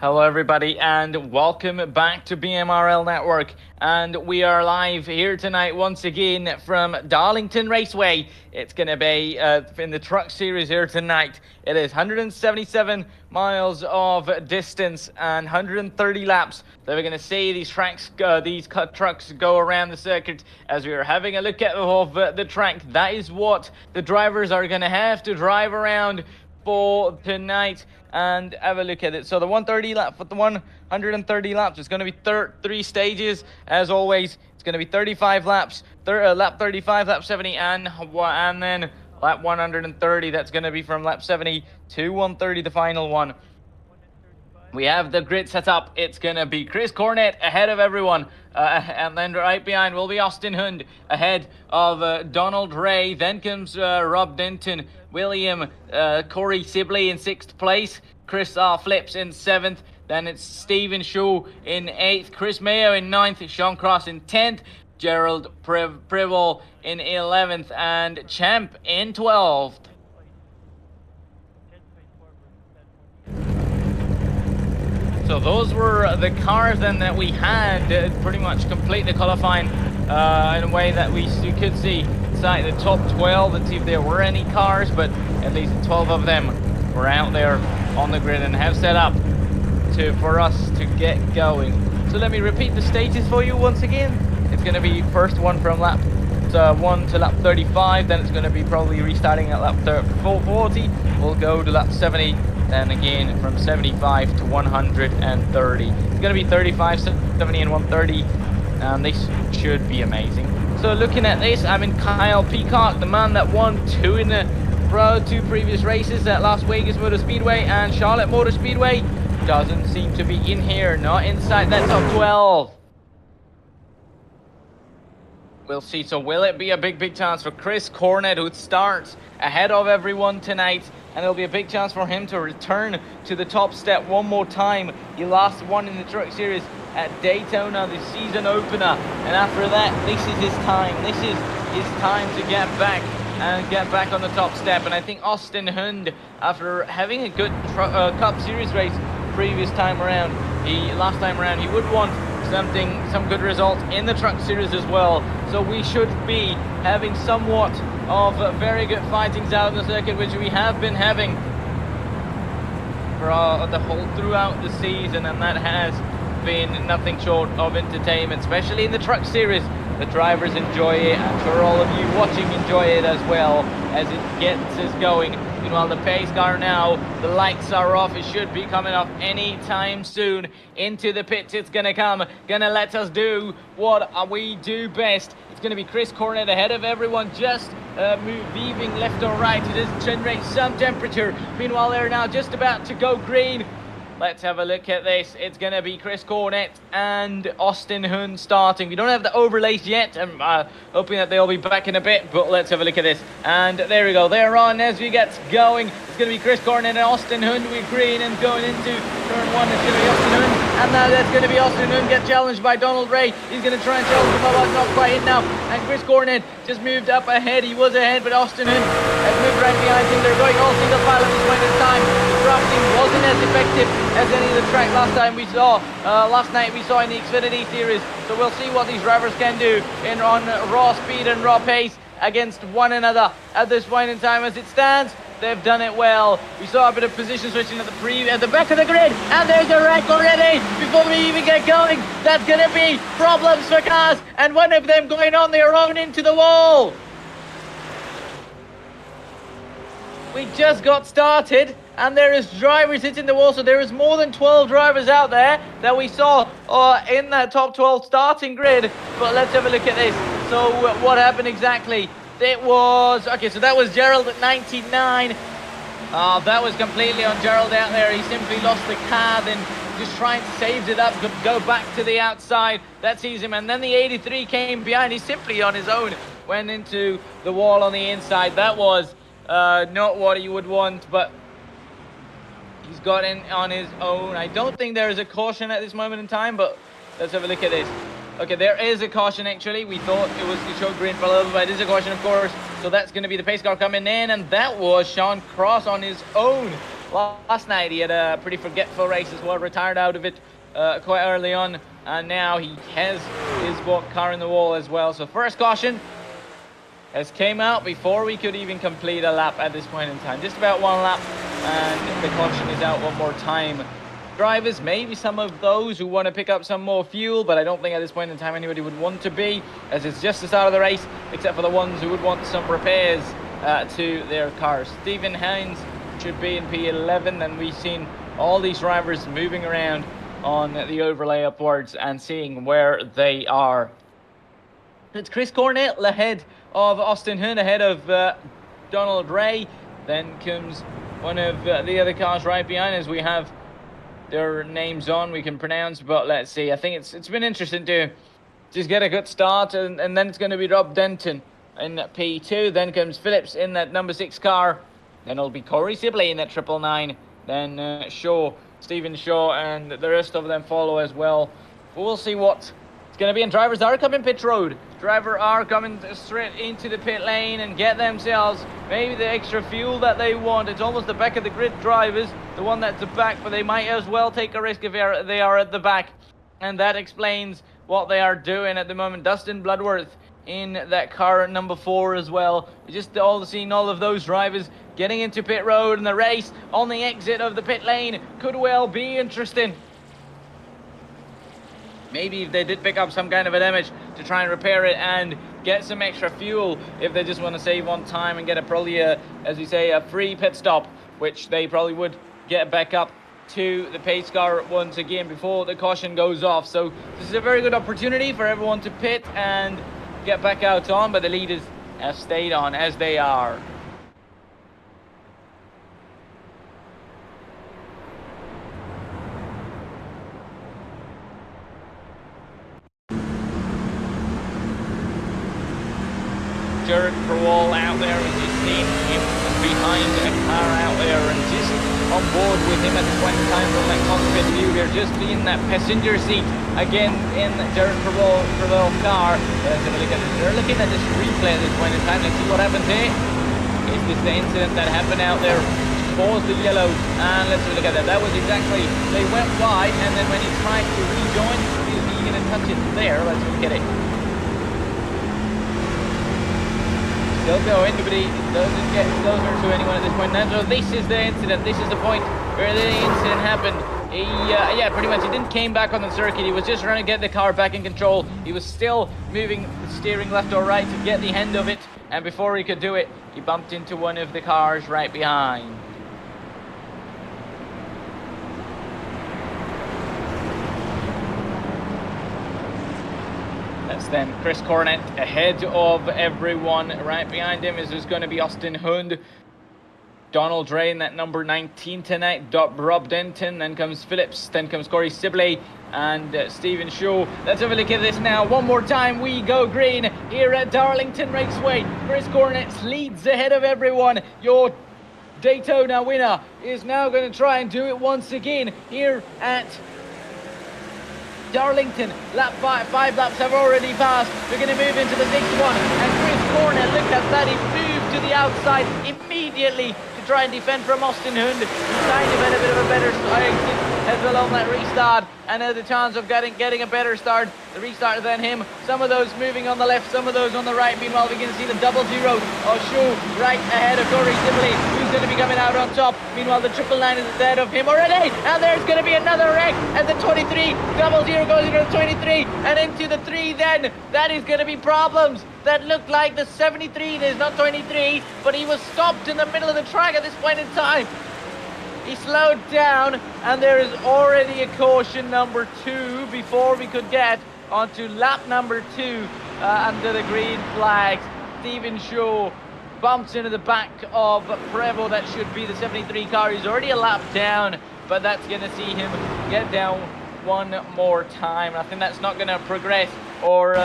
Hello everybody and welcome back to BMRL Network, and we are live here tonight once again from Darlington Raceway. It's going to be in the truck series here tonight. It is 177 miles of distance and 130 laps. So we're going to see these trucks go around the circuit as we are having a look at the track. That is what the drivers are going to have to drive around for tonight, and have a look at it. So the 130 lap for the 130 laps, it's going to be three stages as always. It's going to be 35 laps, lap 35, lap 70, and then lap 130. That's going to be from lap 70 to 130, the final one. We have the grid set up. It's going to be Chris Cornett ahead of everyone. And then right behind will be Austin Hund ahead of Donald Ray. Then comes Rob Denton, William, Corey Sibley in 6th place. Chris R. Flips in 7th. Then it's Stephen Shaw in 8th. Chris Mayo in 9th. Sean Cross in 10th. Gerald Privol in 11th. And Champ in 12th. So those were the cars then that we had pretty much complete the qualifying in a way that we could see inside the top 12 and see if there were any cars, but at least 12 of them were out there on the grid and have set up for us to get going. So let me repeat the stages for you once again. It's going to be first one from lap 1 to lap 35, then it's going to be probably restarting at lap 40. We'll go to lap 70. Then again from 75 to 130. It's going to be 35, 70 and 130, and this should be amazing. So looking at this, I'm in Kyle Peacock, the man that won two previous races at Las Vegas Motor Speedway and Charlotte Motor Speedway. Doesn't seem to be in here, not inside that top 12. We'll see. So will it be a big chance for Chris Cornett, who starts ahead of everyone tonight? And it'll be a big chance for him to return to the top step one more time. He last won in the Truck Series at Daytona, the season opener. And after that, this is his time. This is his time to get back on the top step. And I think Austin Hund, after having a good Cup Series race previous time around, last time around, he would want some good results in the Truck Series as well. So we should be having somewhat of very good fightings out in the circuit, which we have been having for throughout the season, and that has been nothing short of entertainment, especially in the Truck Series. The drivers enjoy it. I'm sure all of you watching enjoy it as well as it gets us going. Meanwhile, the pace car now, the lights are off. It should be coming off any time soon. Into the pits it's going to come. Going to let us do what we do best. It's going to be Chris Cornett ahead of everyone, just moving left or right. It does generate some temperature. Meanwhile, they're now just about to go green. Let's have a look at this. It's going to be Chris Cornett and Austin Hund starting. We don't have the overlays yet. I'm hoping that they'll be back in a bit, but let's have a look at this. And there we go. They're on as we get going. It's going to be Chris Cornett and Austin Hund with green, and going into turn 1, it's going to be Austin Hund. And now that's going to be Austin Hund get challenged by Donald Ray. He's going to try and challenge him, but not quite in now. And Chris Cornett just moved up ahead. He was ahead, but Austin Hund has moved right behind him. They're going all single file at this point in time. The drafting wasn't as effective as any of the track last night we saw in the Xfinity Series. So we'll see what these drivers can do on raw speed and raw pace against one another at this point in time. As it stands, they've done it well. We saw a bit of position switching at the back of the grid, and there's a wreck already before we even get going. That's going to be problems for cars, and one of them going on their own into the wall. We just got started, and there is drivers hitting the wall. So there is more than 12 drivers out there that we saw in that top 12 starting grid. But let's have a look at this. So what happened exactly? It was, okay, so that was Gerald at 99. That was completely on Gerald out there. He simply lost the car, then just trying to save it up, go back to the outside. That sees him, and then the 83 came behind. He simply on his own went into the wall on the inside. That was not what he would want, but he's got in on his own. I don't think there is a caution at this moment in time, but let's have a look at this. Okay, there is a caution actually. We thought it showed green for a little bit, but it is a caution, of course. So that's going to be the pace car coming in, and that was Sean Cross on his own last night he had a pretty forgetful race as well, retired out of it quite early on, and now he has his car in the wall as well. So first caution has came out before we could even complete a lap at this point in time. Just about one lap, and the caution is out one more time. Drivers, maybe some of those who want to pick up some more fuel, but I don't think at this point in time anybody would want to be, as it's just the start of the race, except for the ones who would want some repairs to their cars. Stephen Hines should be in P11, and we've seen all these drivers moving around on the overlay upwards and seeing where they are. It's Chris Cornell ahead of Austin Hunt, ahead of Donald Ray. Then comes one of the other cars right behind us. We have their names on we can pronounce, but let's see. I think it's been interesting to just get a good start, and then it's going to be Rob Denton in P2. Then comes Phillips in that number 6 car. Then it'll be Corey Sibley in that 999. Then Stephen Shaw, and the rest of them follow as well. But we'll see what it's going to be. And drivers are coming pit road. Driver are coming straight into the pit lane and get themselves maybe the extra fuel that they want. It's almost the back of the grid drivers, the one that's the back, but they might as well take a risk if they are at the back. And that explains what they are doing at the moment. Dustin Bloodworth in that car number 4 as well. We just seeing all of those drivers getting into pit road, and the race on the exit of the pit lane could well be interesting. Maybe if they did pick up some kind of a damage to try and repair it and get some extra fuel, if they just want to save on time and get probably as we say, a free pit stop, which they probably would get back up to the pace car once again before the caution goes off. So this is a very good opportunity for everyone to pit and get back out on, but the leaders have stayed on as they are. Jared Crowell out there, as you've seen him behind a car out there and just on board with him at this point in time from that cockpit view. They're just in that passenger seat again in Jared Crowell's car. Let's have a look at this. They're looking at this replay at this point in time. Let's see what happened here. Is this the incident that happened out there? Caused the yellow, and let's have a look at that. That was exactly, they went wide, and then when he tried to rejoin, he was going to touch it there. Let's look at it. Still going, but he doesn't get closer to anyone at this point now. So this is the incident. This is the point where the incident happened. He, yeah, pretty much, he didn't came back on the circuit. He was just trying to get the car back in control. He was still moving the steering left or right to get the end of it. And before he could do it, he bumped into one of the cars right behind. That's then Chris Cornett ahead of everyone. Right behind him is going to be Austin Hund. Donald Ray in that number 19 tonight. Rob Denton. Then comes Phillips. Then comes Corey Sibley and Stephen Shaw. Let's have a look at this now. One more time. We go green here at Darlington Raceway. Chris Cornett leads ahead of everyone. Your Daytona winner is now going to try and do it once again here at Darlington. Lap 5 laps have already passed. We're going to move into the 6th one. And Chris Cornell, look at that. He moved to the outside immediately to try and defend from Austin Hund. He kind of had a bit of a better start as well on that restart, and had the chance of getting a better start, the restart than him. Some of those moving on the left, some of those on the right. Meanwhile, we can see the 000 of Shaw right ahead of Corey Sibley, who's going to be coming out on top. Meanwhile, the 999 is ahead of him already, and there's going to be another wreck as the 23 00 goes into the 23 and into the 3. Then that is going to be problems. That looked like the 73. There's not 23, but he was stopped in the middle of the track at this point in time. He slowed down, and there is already a caution number 2 before we could get onto lap number 2 under the green flags. Stephen Shaw bumps into the back of Prevo. That should be the 73 car. He's already a lap down, but that's going to see him get down one more time. I think that's not going to progress or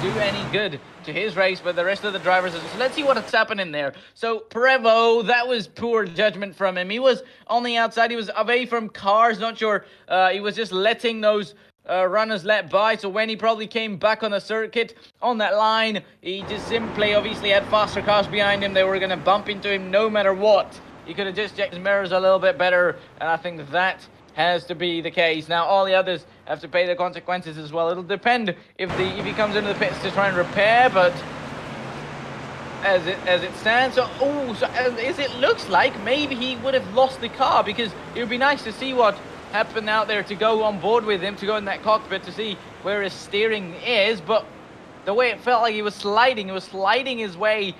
do any good to his race, but the rest of the drivers. So let's see what's happening there. So Prevo, that was poor judgment from him. He was on the outside. He was away from cars. Not sure. He was just letting those runners let by. So when he probably came back on the circuit on that line, he just simply obviously had faster cars behind him. They were going to bump into him no matter what. He could have just checked his mirrors a little bit better, and I think that has to be the case. Now all the others have to pay the consequences as well. It'll depend if he comes into the pits to try and repair, but as it stands, so as it looks like, maybe he would have lost the car, because it would be nice to see what happened out there, to go on board with him, to go in that cockpit to see where his steering is. But the way it felt like he was sliding his way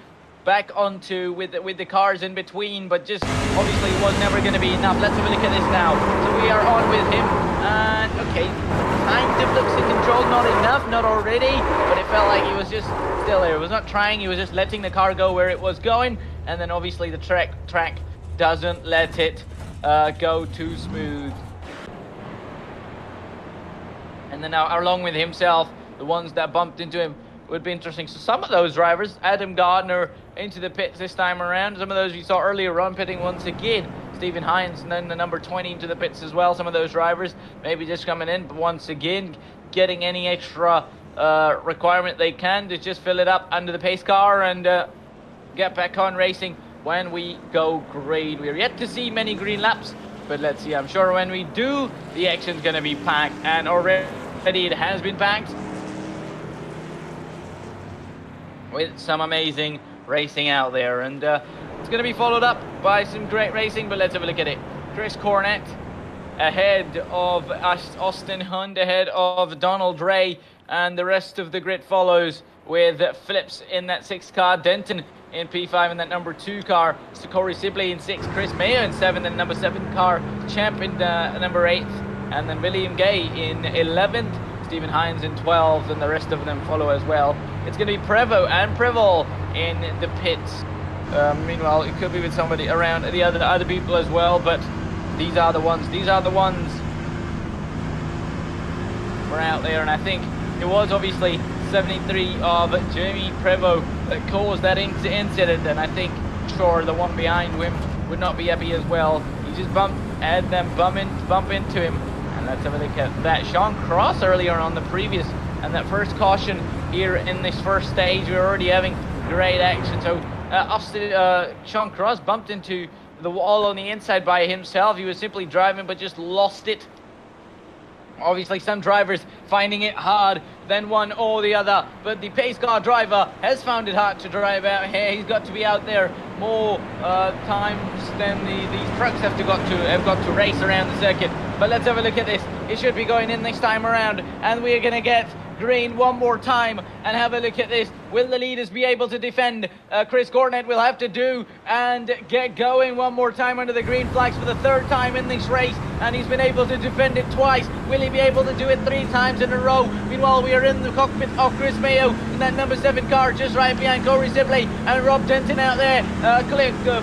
back onto with the cars in between, but just obviously it was never going to be enough. Let's have a look at this now. So we are on with him, and okay, kind of looks in control, not enough, not already, but it felt like he was just still there. He was not trying, he was just letting the car go where it was going, and then obviously the track doesn't let it go too smooth. And then now along with himself, the ones that bumped into him would be interesting. So some of those drivers, Adam Gardner into the pits this time around. Some of those we saw earlier on pitting once again. Stephen Hines, and then the number 20 into the pits as well. Some of those drivers maybe just coming in, but once again getting any extra requirement they can to just fill it up under the pace car and get back on racing when we go green. We're yet to see many green laps, but let's see. I'm sure when we do, the action's going to be packed, and already it has been packed with some amazing racing out there, and it's going to be followed up by some great racing. But let's have a look at it. Chris Cornett ahead of Austin Hund, ahead of Donald Ray, and the rest of the grid follows with Phillips in that 6th car, Denton in P5 in that number 2 car, Corey Sibley in 6th, Chris Mayo in 7th, and number 7 car, Champ in number 8th, and then William Gay in 11th, Stephen Hines in 12th, and the rest of them follow as well. It's going to be Prevost and Prevost in the pits. Meanwhile, it could be with somebody around the other people as well, but these are the ones. These are the ones we're out there, and I think it was obviously 73 of Jamie Prevost that caused that incident, and I think sure the one behind him would not be happy as well. He just had them bump into him. And let's have a look at that. Sean Cross earlier on the previous and that first caution here in this first stage. We're already having great action. So Sean Cross bumped into the wall on the inside by himself. He was simply driving but just lost it. Obviously some drivers finding it hard than one or the other, but the pace car driver has found it hard to drive out here. He's got to be out there more times than these trucks have got to race around the circuit. But let's have a look at this. It should be going in this time around, and we are going to get green one more time. And have a look at this. Will the leaders be able to defend? Chris Cornett will have to do and get going one more time under the green flags for the 3rd time in this race, and he's been able to defend it twice. Will he be able to do it 3 times in a row? Meanwhile, we are in the cockpit of Chris Mayo in that number 7 car, just right behind Corey Sibley and Rob Denton out there.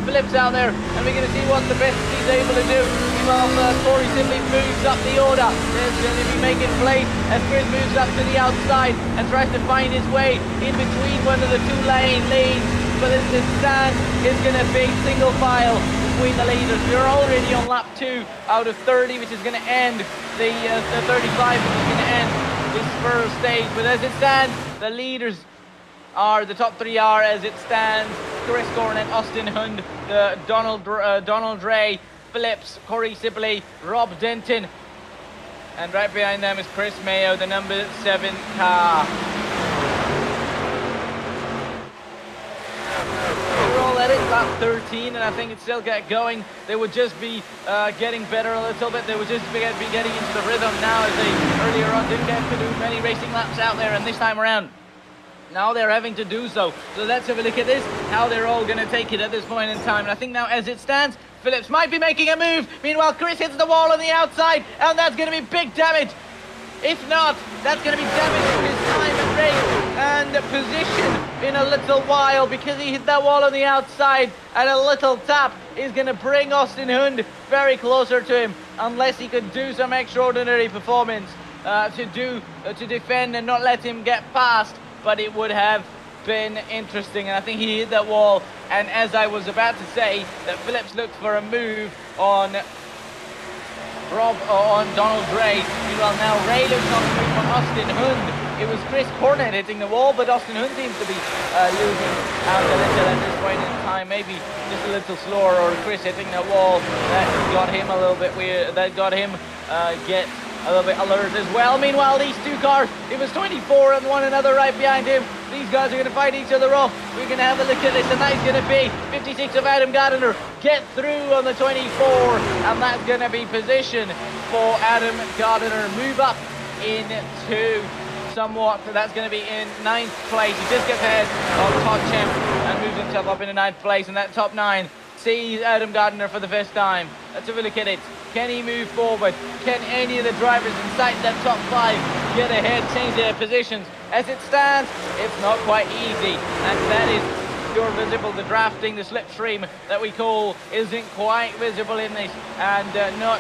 Phillips out there, and we're going to see what the best he's able to do. Meanwhile, Corey Sibley moves up the order. There's going to be making place as Chris moves up to the outside and tries to find his way in between one of the 2 lanes. But as it stands, it's going to be single file between the leaders. We're already on lap 2 out of 30, which is going to end the 35, which is going to end this first stage. But as it stands, the leaders are, the top 3 are, as it stands, Chris Cornett, Austin Hund, Donald Ray, Phillips, Corey Sibley, Rob Denton, and right behind them is Chris Mayo, the number 7 car. We're all at it, lap 13, and I think it's still get going. They would just be getting better a little bit. They would just be getting into the rhythm now, as they earlier on didn't get to do many racing laps out there, and this time around, now they're having to do so. So let's have a look at this, how they're all going to take it at this point in time. And I think now, as it stands, Phillips might be making a move. Meanwhile, Chris hits the wall on the outside, and that's going to be big damage. If not, that's going to be damage to his time and race and position in a little while, because he hit that wall on the outside, and a little tap is going to bring Austin Hund very closer to him, unless he could do some extraordinary performance to defend and not let him get past. But it would have been interesting, and I think he hit that wall. And as I was about to say, that Phillips looked for a move on Donald Ray. Meanwhile, now Ray looks on the move for Austin Hund. it was Chris Cornett hitting the wall, but Austin Hunt seems to be losing out a little at this point in time. Maybe just a little slower, or Chris hitting that wall that got him a little bit weird, that got him get a little bit alert as well. Meanwhile, these two cars, it was 24 and one another right behind him. These guys are going to fight each other off. We're going to have a look at this, and that's going to be 56 of Adam Gardiner get through on the 24, and that's going to be position for Adam Gardiner. Move up into somewhat, that's going to be in 9th place. He just gets ahead of Todd Champ and moves himself up into 9th place, and that top 9 sees Adam Gardiner for the first time. Let's have a look at it. Can he move forward? Can any of the drivers inside that top 5 get ahead, change their positions? As it stands, it's not quite easy, and that is pure visible. The drafting, the slipstream that we call, isn't quite visible in this, and not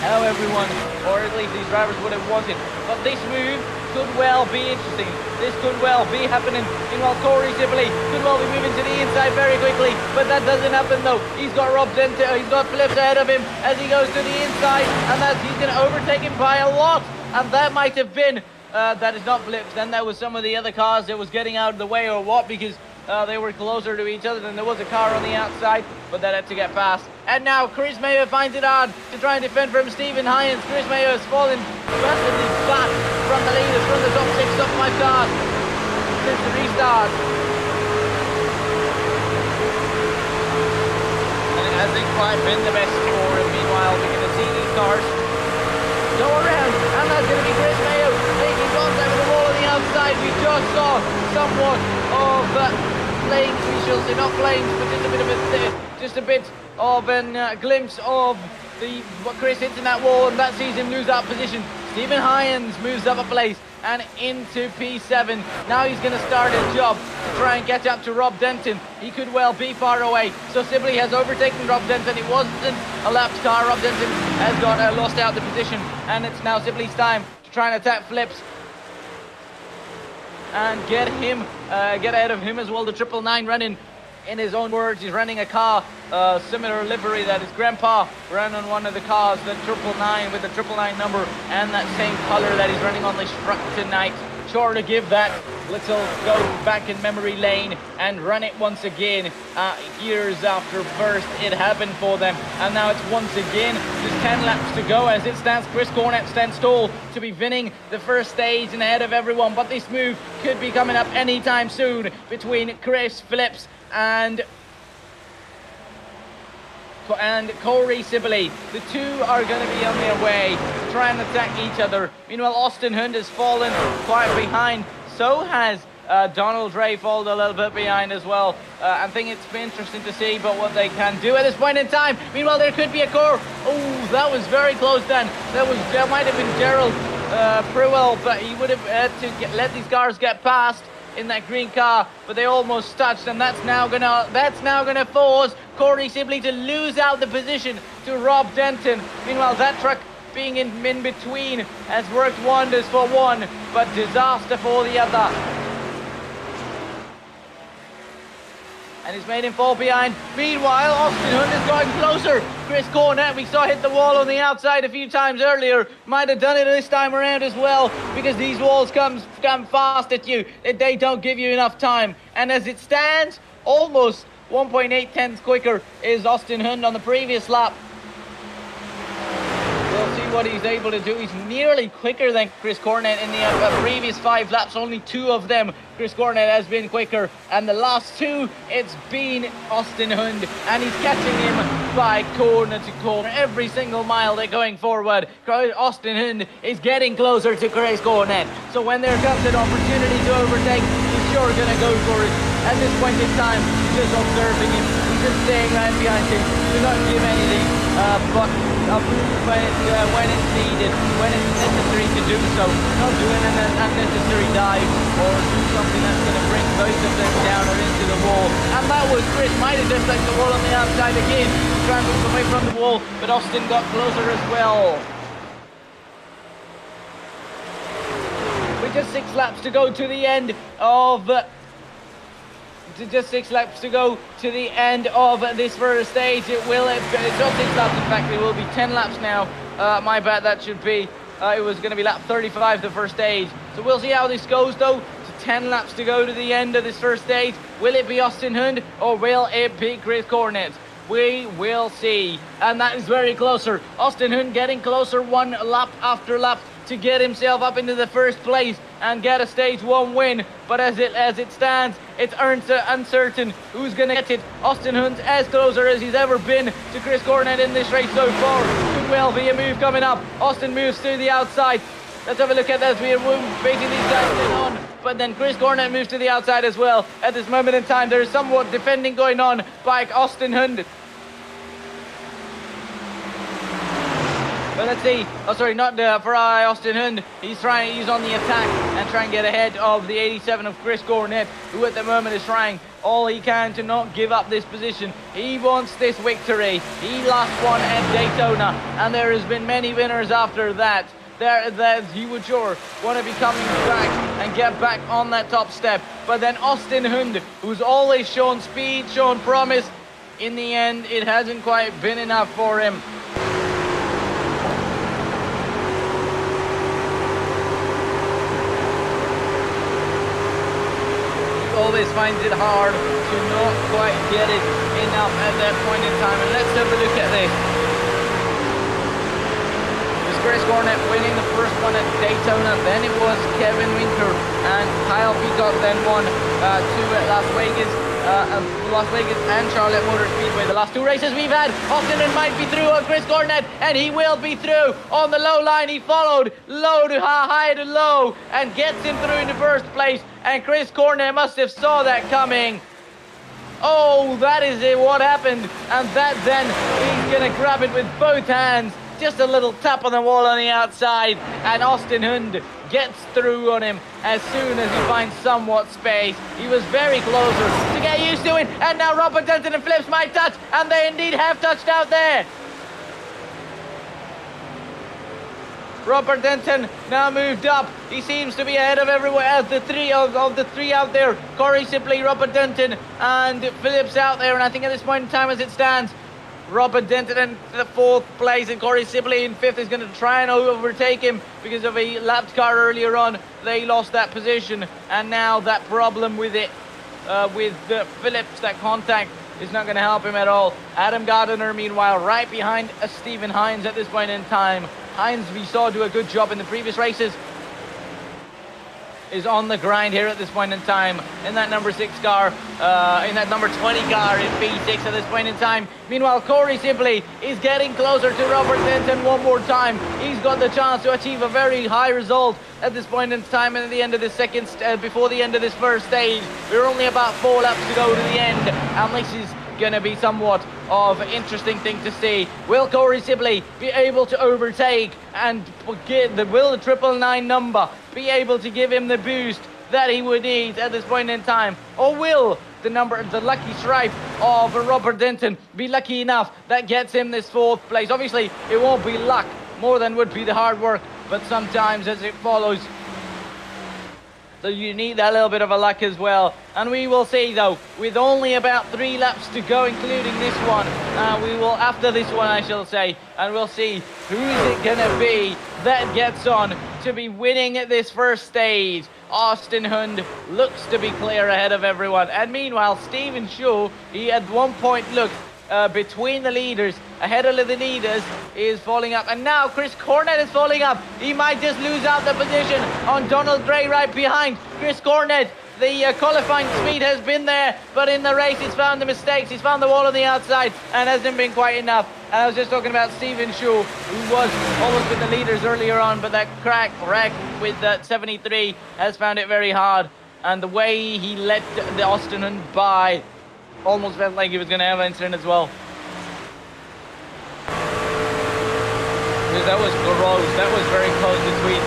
how everyone, or at least these drivers, would have wanted. But this move could well be interesting. This could well be happening. Meanwhile, Corey Sibley could well be moving to the inside very quickly, but that doesn't happen though. He's got Rob Dente, he's got Phillips ahead of him as he goes to the inside, and he's going to overtake him by a lot. And that might have been, that is not Phillips, then that was some of the other cars that was getting out of the way or what, because they were closer to each other than there was a car on the outside, but that had to get past. And now Chris Mayer finds it hard to try and defend from Stephen Hyans. Chris Mayer has fallen massively flat from the leaders, from the top 6, top 5 cars since the restart. And it hasn't quite been the best for him. Meanwhile, we're going to see these cars go around, and that's going to be Chris Mayo taking contact with the wall on the outside. We just saw somewhat of flames, we shall say, not flames, but just a bit of a glimpse of what Chris hits in that wall, and that sees him lose that position. Stephen Hyans moves up a place and into P7. Now he's going to start his job to try and catch up to Rob Denton. He could well be far away. So Sibley has overtaken Rob Denton. It wasn't a lapped car. Rob Denton has got lost out the position, and it's now Sibley's time to try and attack Phillips and get ahead of him as well. The 999 running, in his own words, he's running a car, similar livery that his grandpa ran on one of the cars, the 999 with the 999 number, and that same color that he's running on this truck tonight. Sure to give that little go back in memory lane and run it once again. Years after first it happened for them, and now it's once again just 10 laps to go. As it stands, Chris Cornett stands tall to be winning the first stage and ahead of everyone, but this move could be coming up anytime soon between Chris Phillips and Corey Sibley. The two are going to be on their way to try and attack each other. Meanwhile, Austin Hunt has fallen quite behind. So has Donald Ray fallen a little bit behind as well. I think it's been interesting to see but what they can do at this point in time. Meanwhile, there could be a core. Oh, that was very close then. That might have been Gerald Pruell, but he would have had to let these cars get past in that green car, but they almost touched, and that's now gonna force Corey Sibley to lose out the position to Rob Denton. Meanwhile, that truck being in between has worked wonders for one, but disaster for the other. And it's made him fall behind. Meanwhile, Austin Hunt is going closer. Chris Cornett, we saw hit the wall on the outside a few times earlier. Might have done it this time around as well, because these walls come fast at you. They don't give you enough time. And as it stands, almost 1.8 tenths quicker is Austin Hunt on the previous lap. We'll see what he's able to do. He's nearly quicker than Chris Cornett in the previous 5 laps. Only 2 of them Chris Cornett has been quicker, and the last 2 it's been Austin Hunt, and he's catching him by corner to corner every single mile they're going forward. Austin Hunt is getting closer to Chris Cornett, so when there comes an opportunity to overtake, he's sure gonna go for it. At this point in time, he's just observing him, he's just staying right behind him, do not give anything but when it's needed, when it's necessary to do so. Not doing an unnecessary dive or do something that's going to bring both of them down or into the wall. And that was Chris. Might have just left the wall on the outside again, trying to move away from the wall, but Austin got closer as well. With just 6 laps to go to the end of this first stage. It's not 6 laps, in fact, it will be 10 laps now. My bad, that should be, it was going to be lap 35 the first stage. So we'll see how this goes though. 10 laps to go to the end of this first stage. Will it be Austin Hund or will it be Chris Cornett? We will see. And that is very closer. Austin Hund getting closer one lap after lap to get himself up into the first place and get a stage 1 win. But as it stands, it's uncertain who's going to get it. Austin Hunt as closer as he's ever been to Chris Cornett in this race so far. Could well be a move coming up. Austin moves to the outside. Let's have a look at this. We are baiting these guys in on. But then Chris Cornett moves to the outside as well. At this moment in time, there is somewhat defending going on by Austin Hund. But let's see. Oh, sorry, not for Austin Hund. He's on the attack and trying to get ahead of the 87 of Chris Cornett, who at the moment is trying all he can to not give up this position. He wants this victory. He lost one at Daytona, and there has been many winners after that. That he would sure want to be coming back and get back on that top step. But then Austin Hund, who's always shown speed, shown promise, in the end it hasn't quite been enough for him. He always finds it hard to not quite get it enough at that point in time. And let's have a look at this. Chris Cornett winning the first one at Daytona, then it was Kevin Winter and Kyle Peacock then won 2 at Las Vegas and Charlotte Motor Speedway. The last 2 races we've had, Austin Hund might be through on Chris Cornett, and he will be through on the low line. He followed low to high to low and gets him through in the first place, and Chris Cornett must have saw that coming. Oh, that is it, what happened, and that then he's gonna grab it with both hands. Just a little tap on the wall on the outside, and Austin Hund gets through on him as soon as he finds somewhat space. He was very closer to get used to it, and now Robert Denton and Flips might touch, and they indeed have touched out there. Robert Denton now moved up. He seems to be ahead of everyone else. The three out there. Corey Sibley, Robert Denton, and Phillips out there, and I think at this point in time as it stands, Robert Denton in the 4th place and Corey Sibley in 5th is going to try and overtake him because of a lapped car earlier on. They lost that position, and now that problem with it, with Phillips, that contact is not going to help him at all. Adam Gardner, meanwhile, right behind Stephen Hines at this point in time. Hines, we saw do a good job in the previous races, is on the grind here at this point in time in that number 6 car, in that number 20 car in B6 at this point in time. Meanwhile, Corey Sibley is getting closer to Robert Denton one more time. He's got the chance to achieve a very high result at this point in time, and at the end of the before the end of this first stage. We're only about 4 laps to go to the end, and this is gonna be somewhat of an interesting thing to see. Will Corey Sibley be able to overtake, and will the 999 number be able to give him the boost that he would need at this point in time? Or will the lucky stripe of Robert Denton be lucky enough that gets him this 4th place? Obviously it won't be luck more than would be the hard work, but sometimes as it follows, so you need that little bit of a luck as well. And we will see though, with only about 3 laps to go, including this one, after this one I shall say, and we'll see who is it gonna be that gets on to be winning this first stage. Austin Hund looks to be clear ahead of everyone, and meanwhile Stephen Shaw, he at one point looked between the leaders, ahead of the leaders, is falling up, and now Chris Cornett is falling up. He might just lose out the position on Donald Gray right behind Chris Cornett. The qualifying speed has been there, but in the race he's found the mistakes. He's found the wall on the outside and hasn't been quite enough. And I was just talking about Stephen Shaw, who was almost with the leaders earlier on, but that wreck with that 73 has found it very hard. And the way he let the Austin Hund by, almost felt like he was going to have an incident as well. Because that was gross. That was very close between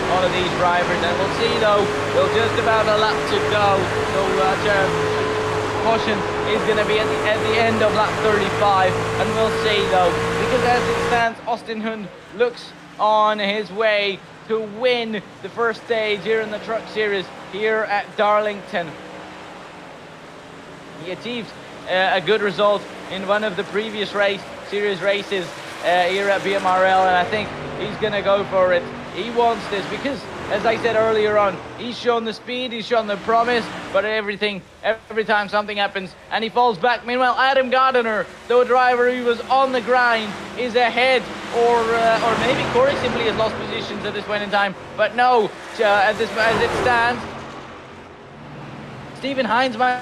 all of these drivers. And we'll see though, we'll just about a lap to go. So caution is going to be at the end of lap 35. And we'll see though, because as it stands, Austin Hund looks on his way to win the first stage here in the Truck Series here at Darlington. He achieved a good result in one of the previous series races here at BMRL, and I think he's going to go for it. He wants this because As I said earlier on, he's shown the speed, he's shown the promise, but every time something happens and he falls back. Meanwhile, Adam Gardiner, the driver who was on the grind, is ahead, or maybe Corey simply has lost positions at this point in time. But no, as it stands, Stephen Hines might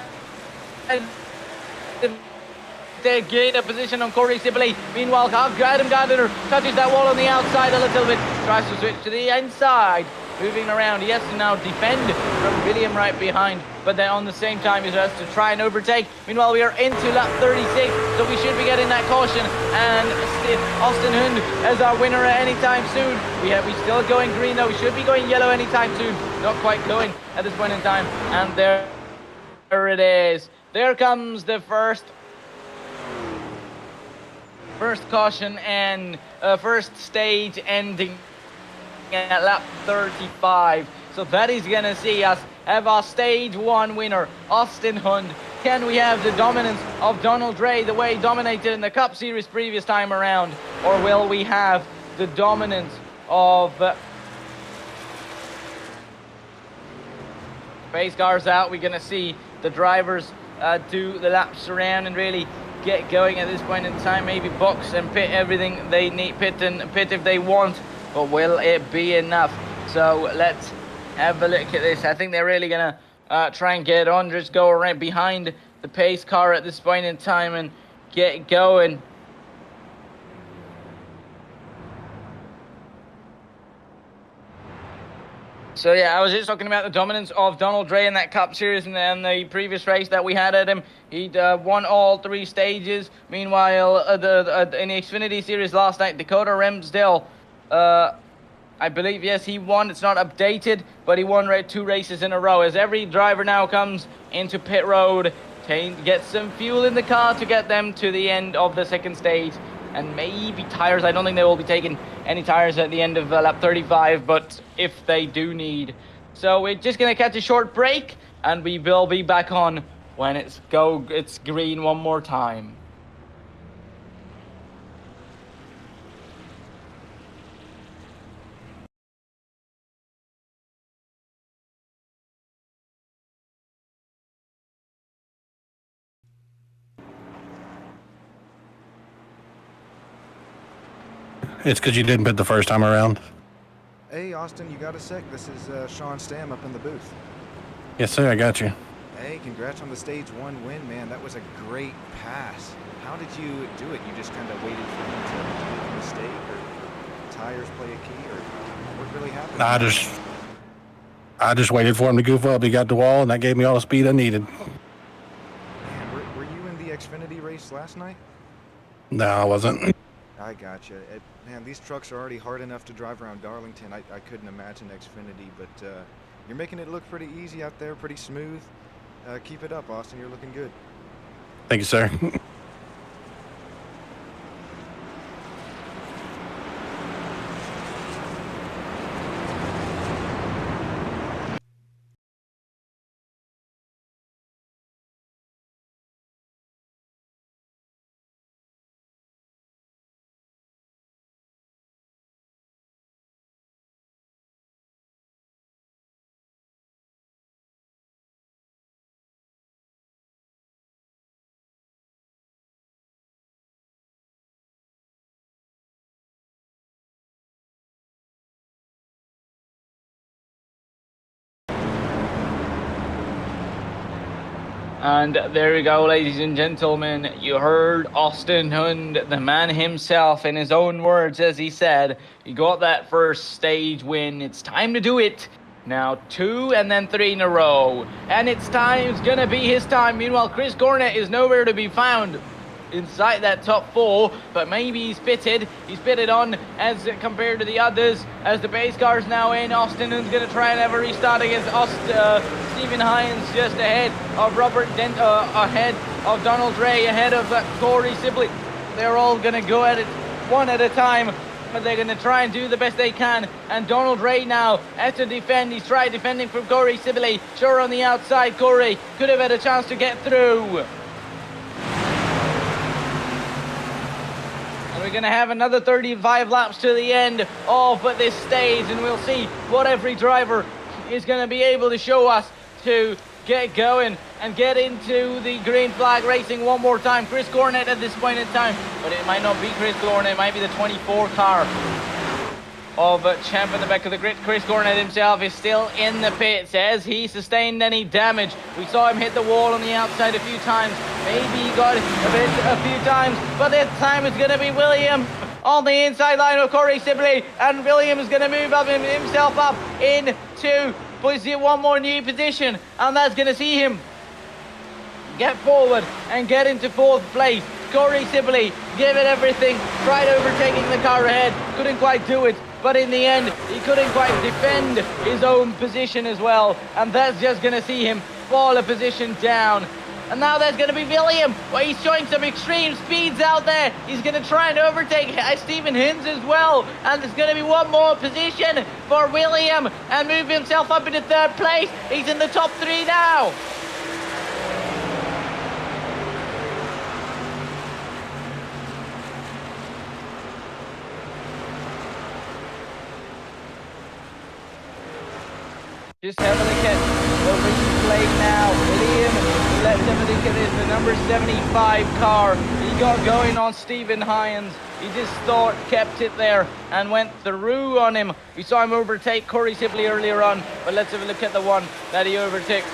they gain a position on Corey Sibley. Meanwhile, Adam Gardiner touches that wall on the outside a little bit, tries to switch to the inside, moving around. He has to now defend from William right behind, but then on the same time he has to try and overtake. Meanwhile, we are into lap 36, so we should be getting that caution, and Austin Hund as our winner at any time soon. We still going green though, we should be going yellow anytime soon. Not quite going at this point in time, and there it is. There comes the first caution and first stage ending at lap 35. So that is going to see us have our stage 1 winner, Austin Hund. Can we have the dominance of Donald Ray the way he dominated in the Cup Series previous time around? Or will we have the dominance of pace cars out? We're going to see the drivers do the laps around and really get going at this point in time. Maybe box and pit everything they need, pit if they want, but will it be enough? So let's have a look at this. I think they're really gonna try and get on, just go around behind the pace car at this point in time and get going. So yeah, I was just talking about the dominance of Donald Ray in that Cup Series and then the previous race that we had at him. He'd won all 3 stages. Meanwhile, in the Xfinity Series last night, Dakota Ramsdale, I believe, yes, he won. It's not updated, but he won 2 races in a row. As every driver now comes into pit road, get some fuel in the car to get them to the end of the second stage. And maybe tires. I don't think they will be taking any tires at the end of lap 35, but if they do need. So we're just going to catch a short break, and we will be back on when it's green one more time. It's because you didn't pit the first time around. Hey, Austin, you got a sec? This is Sean Stam up in the booth. Yes, sir, I got you. Hey, congrats on the stage 1 win, man. That was a great pass. How did you do it? You just kind of waited for him to make a mistake, or tires play a key, or what really happened? I just waited for him to goof up. He got the wall, and that gave me all the speed I needed. Man, were you in the Xfinity race last night? No, I wasn't. I gotcha. Man, these trucks are already hard enough to drive around Darlington. I couldn't imagine Xfinity, but you're making it look pretty easy out there, pretty smooth. Keep it up, Austin. You're looking good. Thank you, sir. And there we go, ladies and gentlemen. You heard Austin Hund, the man himself, in his own words, as he said, he got that first stage win. It's time to do it. Now 2 and then 3 in a row. And it's gonna be his time. Meanwhile, Chris Gornett is nowhere to be found inside that top 4, but maybe he's pitted on as compared to the others. As the base car is now in, Austin is going to try and have a restart against Stephen Hines, just ahead of Robert Dent, ahead of Donald Ray, ahead of Corey Sibley. They're all going to go at it one at a time, but they're going to try and do the best they can. And Donald Ray now has to defend. He's tried defending from Corey Sibley. Sure, on the outside, Corey could have had a chance to get through. And we're going to have another 35 laps to the end of this stage, and we'll see what every driver is going to be able to show us to get going and get into the green flag racing one more time. Chris Cornett at this point in time, but it might not be Chris Cornett, it might be the 24 car of Champ in the back of the grid. Chris Cornett himself is still in the pits. Has he sustained any damage? We saw him hit the wall on the outside a few times. Maybe he got a few times, but this time it's going to be William on the inside line of Corey Sibley, and William is going to move himself up into one more new position, and that's going to see him get forward and get into 4th place. Corey Sibley gave it everything, tried overtaking the car ahead, couldn't quite do it, but in the end he couldn't quite defend his own position as well, and that's just going to see him fall a position down. And now there's going to be William. Well, he's showing some extreme speeds out there. He's going to try and overtake Stephen Hinz as well. And there's going to be one more position for William and move himself up into 3rd place. He's in the top 3 now. Just have a look at the replay now. William, let's have a look at this. The number 75 car. He got going on Stephen Hinz. He just kept it there and went through on him. We saw him overtake Corey Sibley earlier on, but let's have a look at the one that he overtook.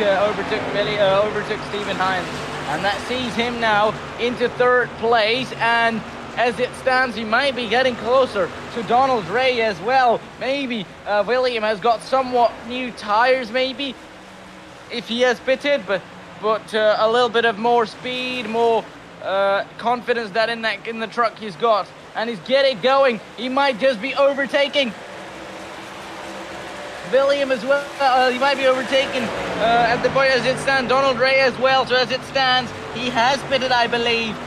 Overtook Stephen Hinz, and that sees him now into 3rd place. And as it stands, he might be getting closer to Donald Ray as well. Maybe William has got somewhat new tires, maybe, if he has pitted, but a little bit of more speed, more confidence that in the truck he's got, and he's getting going. He might just be overtaking William as well. He might be overtaking at the point as it stands Donald Ray as well. So as it stands, he has pitted, I believe.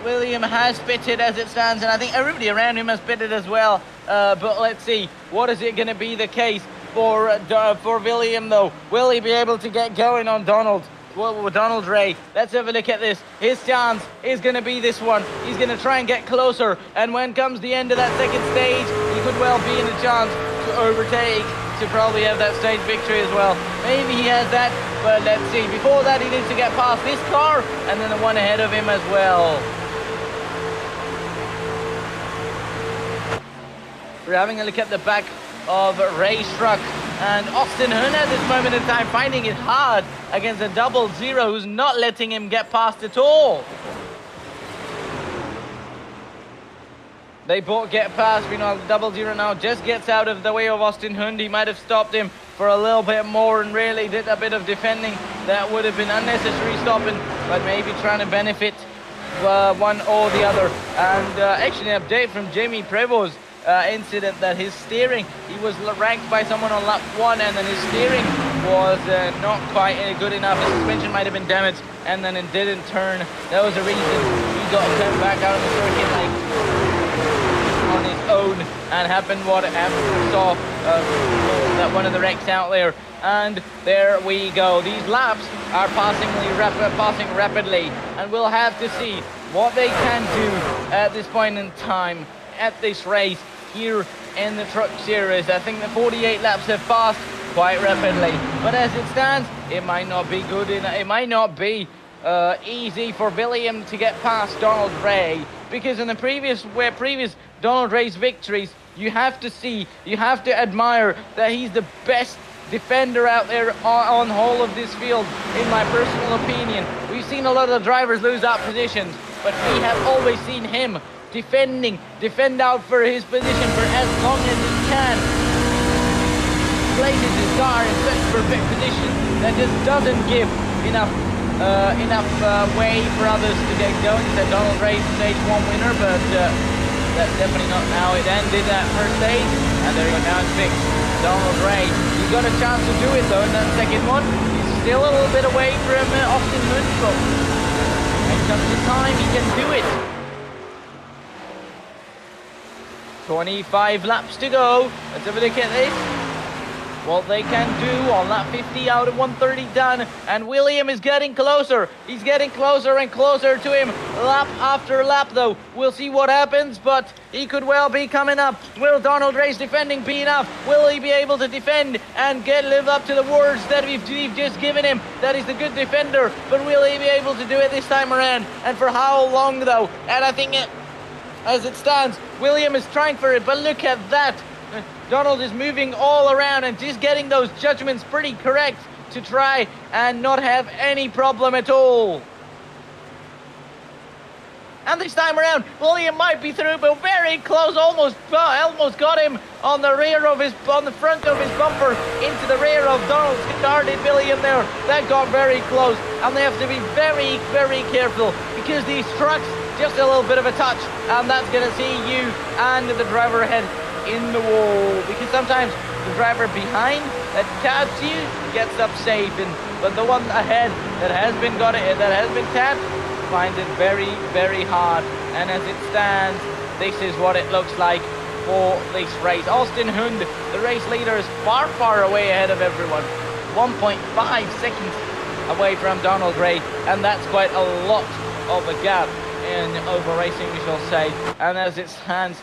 William has pitted as it stands, and I think everybody around him has pitted as well. But let's see, what is it going to be the case for William though? Will he be able to get going on Donald Ray? Let's have a look at this. His chance is going to be this one. He's going to try and get closer, and when comes the end of that 2nd stage, he could well be in a chance to overtake, to probably have that stage victory as well. Maybe he has that, but let's see. Before that, he needs to get past this car and then the one ahead of him as well. We're having a look at the back of Ray's truck, and Austin Hun at this moment in time finding it hard against a 00 who's not letting him get past at all. They both get past. We know 00 now just gets out of the way of Austin Hun. He might have stopped him for a little bit more and really did a bit of defending that would have been unnecessary stopping, but maybe trying to benefit one or the other. And actually an update from Jamie Prevost's incident that his steering, he was ranked by someone on lap 1, and then his steering was not quite good enough. His suspension might have been damaged, and then it didn't turn. That was the reason he got sent back out on the circuit like on his own, and happened what happened. Saw that one of the wrecks out there, and there we go. These laps are passing rapidly, and we'll have to see what they can do at this point in time at this race here in the Truck Series. I think the 48 laps have passed quite rapidly, but as it stands, it might not be good enough. It might not be easy for William to get past Donald Ray, because in the previous Donald Ray's victories, you have to admire that he's the best defender out there on whole of this field, in my personal opinion. We've seen a lot of drivers lose out positions, but we have always seen him defend out for his position for as long as he can. Places his car in such perfect position that just doesn't give enough way for others to get going. So Donald Ray's stage 1 winner, but that's definitely not how it ended that first stage. And there you go, now it's fixed. Donald Ray, he's got a chance to do it though in that second one. He's still a little bit away from Austin Hun, but when it comes to time, he can do it. 25 laps to go. Let's have a look at this. what they can do on that 50 out of 130 done, and William is getting closer. He's getting closer and closer to him, lap after lap though. We'll see what happens, but he could well be coming up. Will Donald Ray's defending be enough? Will he be able to defend and live up to the words that we've just given him, that he's the good defender, but will he be able to do it this time around, and for how long though? And I think as it stands, William is trying for it, but look at that. Donald is moving all around and just getting those judgments pretty correct to try and not have any problem at all. And this time around, William might be through, but very close, almost got him on the front of his bumper, into the rear of Donald's car. Did William there? That got very close, and they have to be very, very careful, because these trucks, just a little bit of a touch, and that's going to see you and the driver ahead in the wall, because sometimes the driver behind that taps you gets up safe, but the one ahead that has been tapped finds it very, very hard. And as it stands, this is what it looks like for this race. Austin Hund, the race leader, is far, far away ahead of everyone, 1.5 seconds away from Donald Ray, and that's quite a lot of a gap in over racing, we shall say. And as it stands,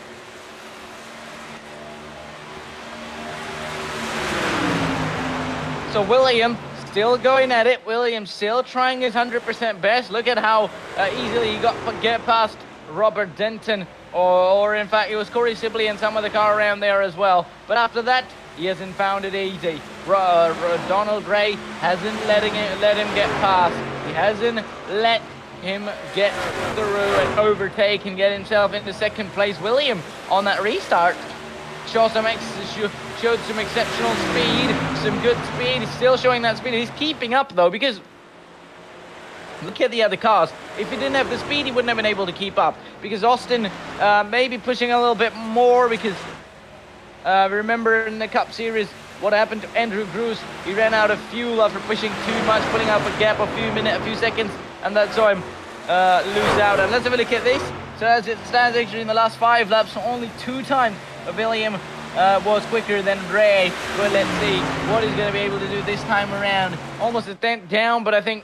so William still going at it. William still trying his 100% best. Look at how easily he get past Robert Denton, or in fact it was Corey Sibley and some of the car around there as well. But after that, he hasn't found it easy. Donald Ray hasn't let him get past. He hasn't let him get through and overtake and get himself into second place. William on that restart showed some exceptional speed, some good speed. He's still showing that speed. He's keeping up though, because look at the other cars. If he didn't have the speed, he wouldn't have been able to keep up, because Austin maybe pushing a little bit more, because remember in the Cup Series what happened to Andrew Bruce. He ran out of fuel after pushing too much, putting up a gap of a few seconds, and that saw him lose out. And let's have a look at this. So as it stands, actually in the last 5 laps, only 2 times William was quicker than Ray. But let's see what he's going to be able to do this time around. Almost a dent down, but I think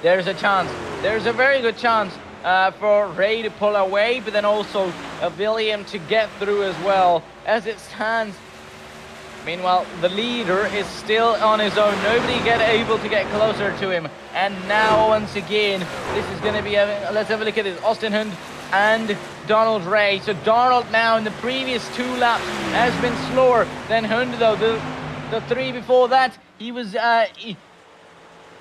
there's a chance. There's a very good chance for Ray to pull away, but then also William to get through as well. As it stands, meanwhile, the leader is still on his own. Nobody able to get closer to him. And now, once again, this is going to be... let's have a look at this. Austin Hund and Donald Ray. So Donald now in the previous 2 laps has been slower than Hund, though. The 3 before that, he was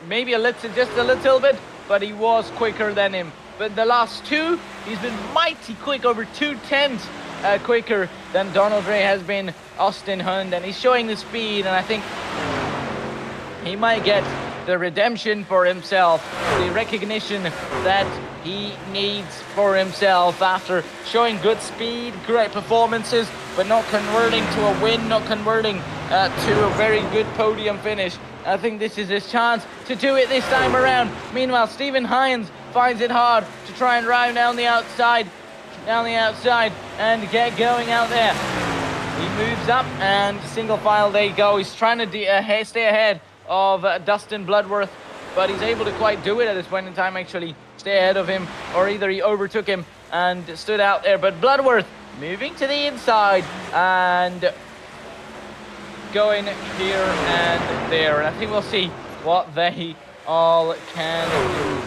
maybe just a little bit, but he was quicker than him. But the last 2, he's been mighty quick, over 2/10 quicker than Donald Ray has been Austin Hund, and he's showing the speed, and I think he might get the redemption for himself, the recognition that he needs for himself after showing good speed, great performances, but not converting to a win, not converting to a very good podium finish. I think this is his chance to do it this time around. Meanwhile, Stephen Hines finds it hard to try and ride down the outside, and get going out there. He moves up, and single file they go. He's trying to stay ahead of Dustin Bloodworth, but he's able to quite do it at this point in time, actually stay ahead of him, or either he overtook him and stood out there. But Bloodworth moving to the inside and going here and there, and I think we'll see what they all can do.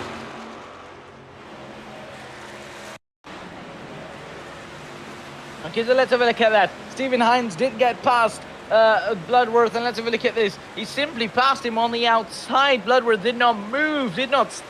Okay, so let's have a look at that. Stephen Hines did get past Bloodworth, and let's have a look at this. He simply passed him on the outside. Bloodworth did not move, did not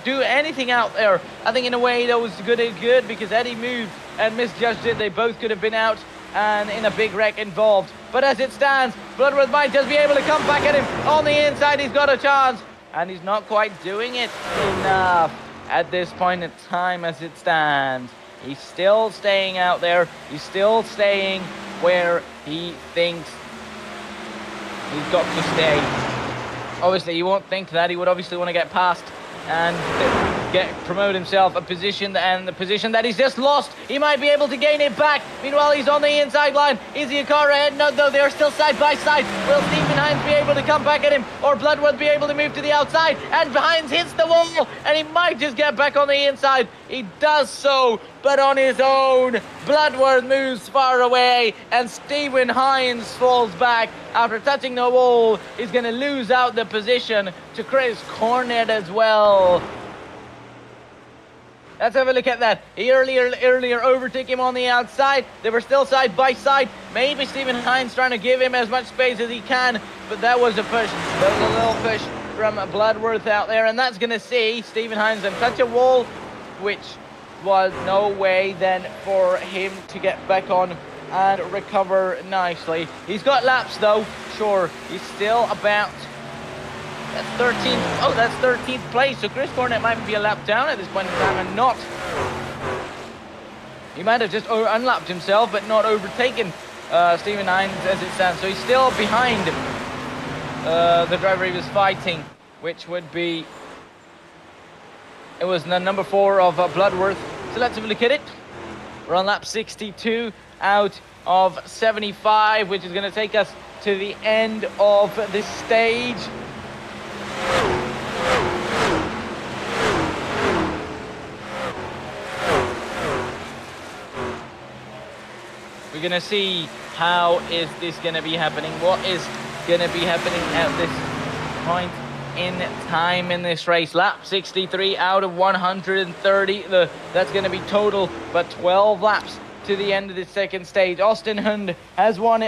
do anything out there. I think in a way that was good because Eddie moved and misjudged it. They both could have been out and in a big wreck involved. But as it stands, Bloodworth might just be able to come back at him on the inside. He's got a chance, and he's not quite doing it enough at this point in time as it stands. He's still staying out there. He's still staying where he thinks he's got to stay. Obviously, you won't think that. He would obviously want to get past and promote himself a position, and the position that he's just lost, he might be able to gain it back. Meanwhile, he's on the inside line. Is he a car ahead? No, they're still side by side. Will Stephen Hines be able to come back at him, or Bloodworth be able to move to the outside? And Hines hits the wall, and he might just get back on the inside. He does so, but on his own. Bloodworth moves far away, and Stephen Hines falls back after touching the wall. He's going to lose out the position to Chris Cornett as well. Let's have a look at that. He earlier overtook him on the outside. They were still side by side. Maybe Stephen Hines trying to give him as much space as he can, but that was a push. That was a little push from Bloodworth out there, and that's going to see Stephen Hines then touch a wall, which was no way then for him to get back on and recover nicely. He's got laps though, sure. He's still about... That's 13th. Oh, that's 13th place. So Chris Cornett might be a lap down at this point in time and not. He might have just unlapped himself, but not overtaken Stephen Hines as it stands. So he's still behind the driver he was fighting, which would be. It was the number 4 of Bloodworth. So let's have a look at it. We're on lap 62 out of 75, which is going to take us to the end of this stage. We're going to see how is this going to be happening. What is going to be happening at this point in time in this race. Lap 63 out of 130. That's going to be total, but 12 laps to the end of the second stage. Austin Hund has won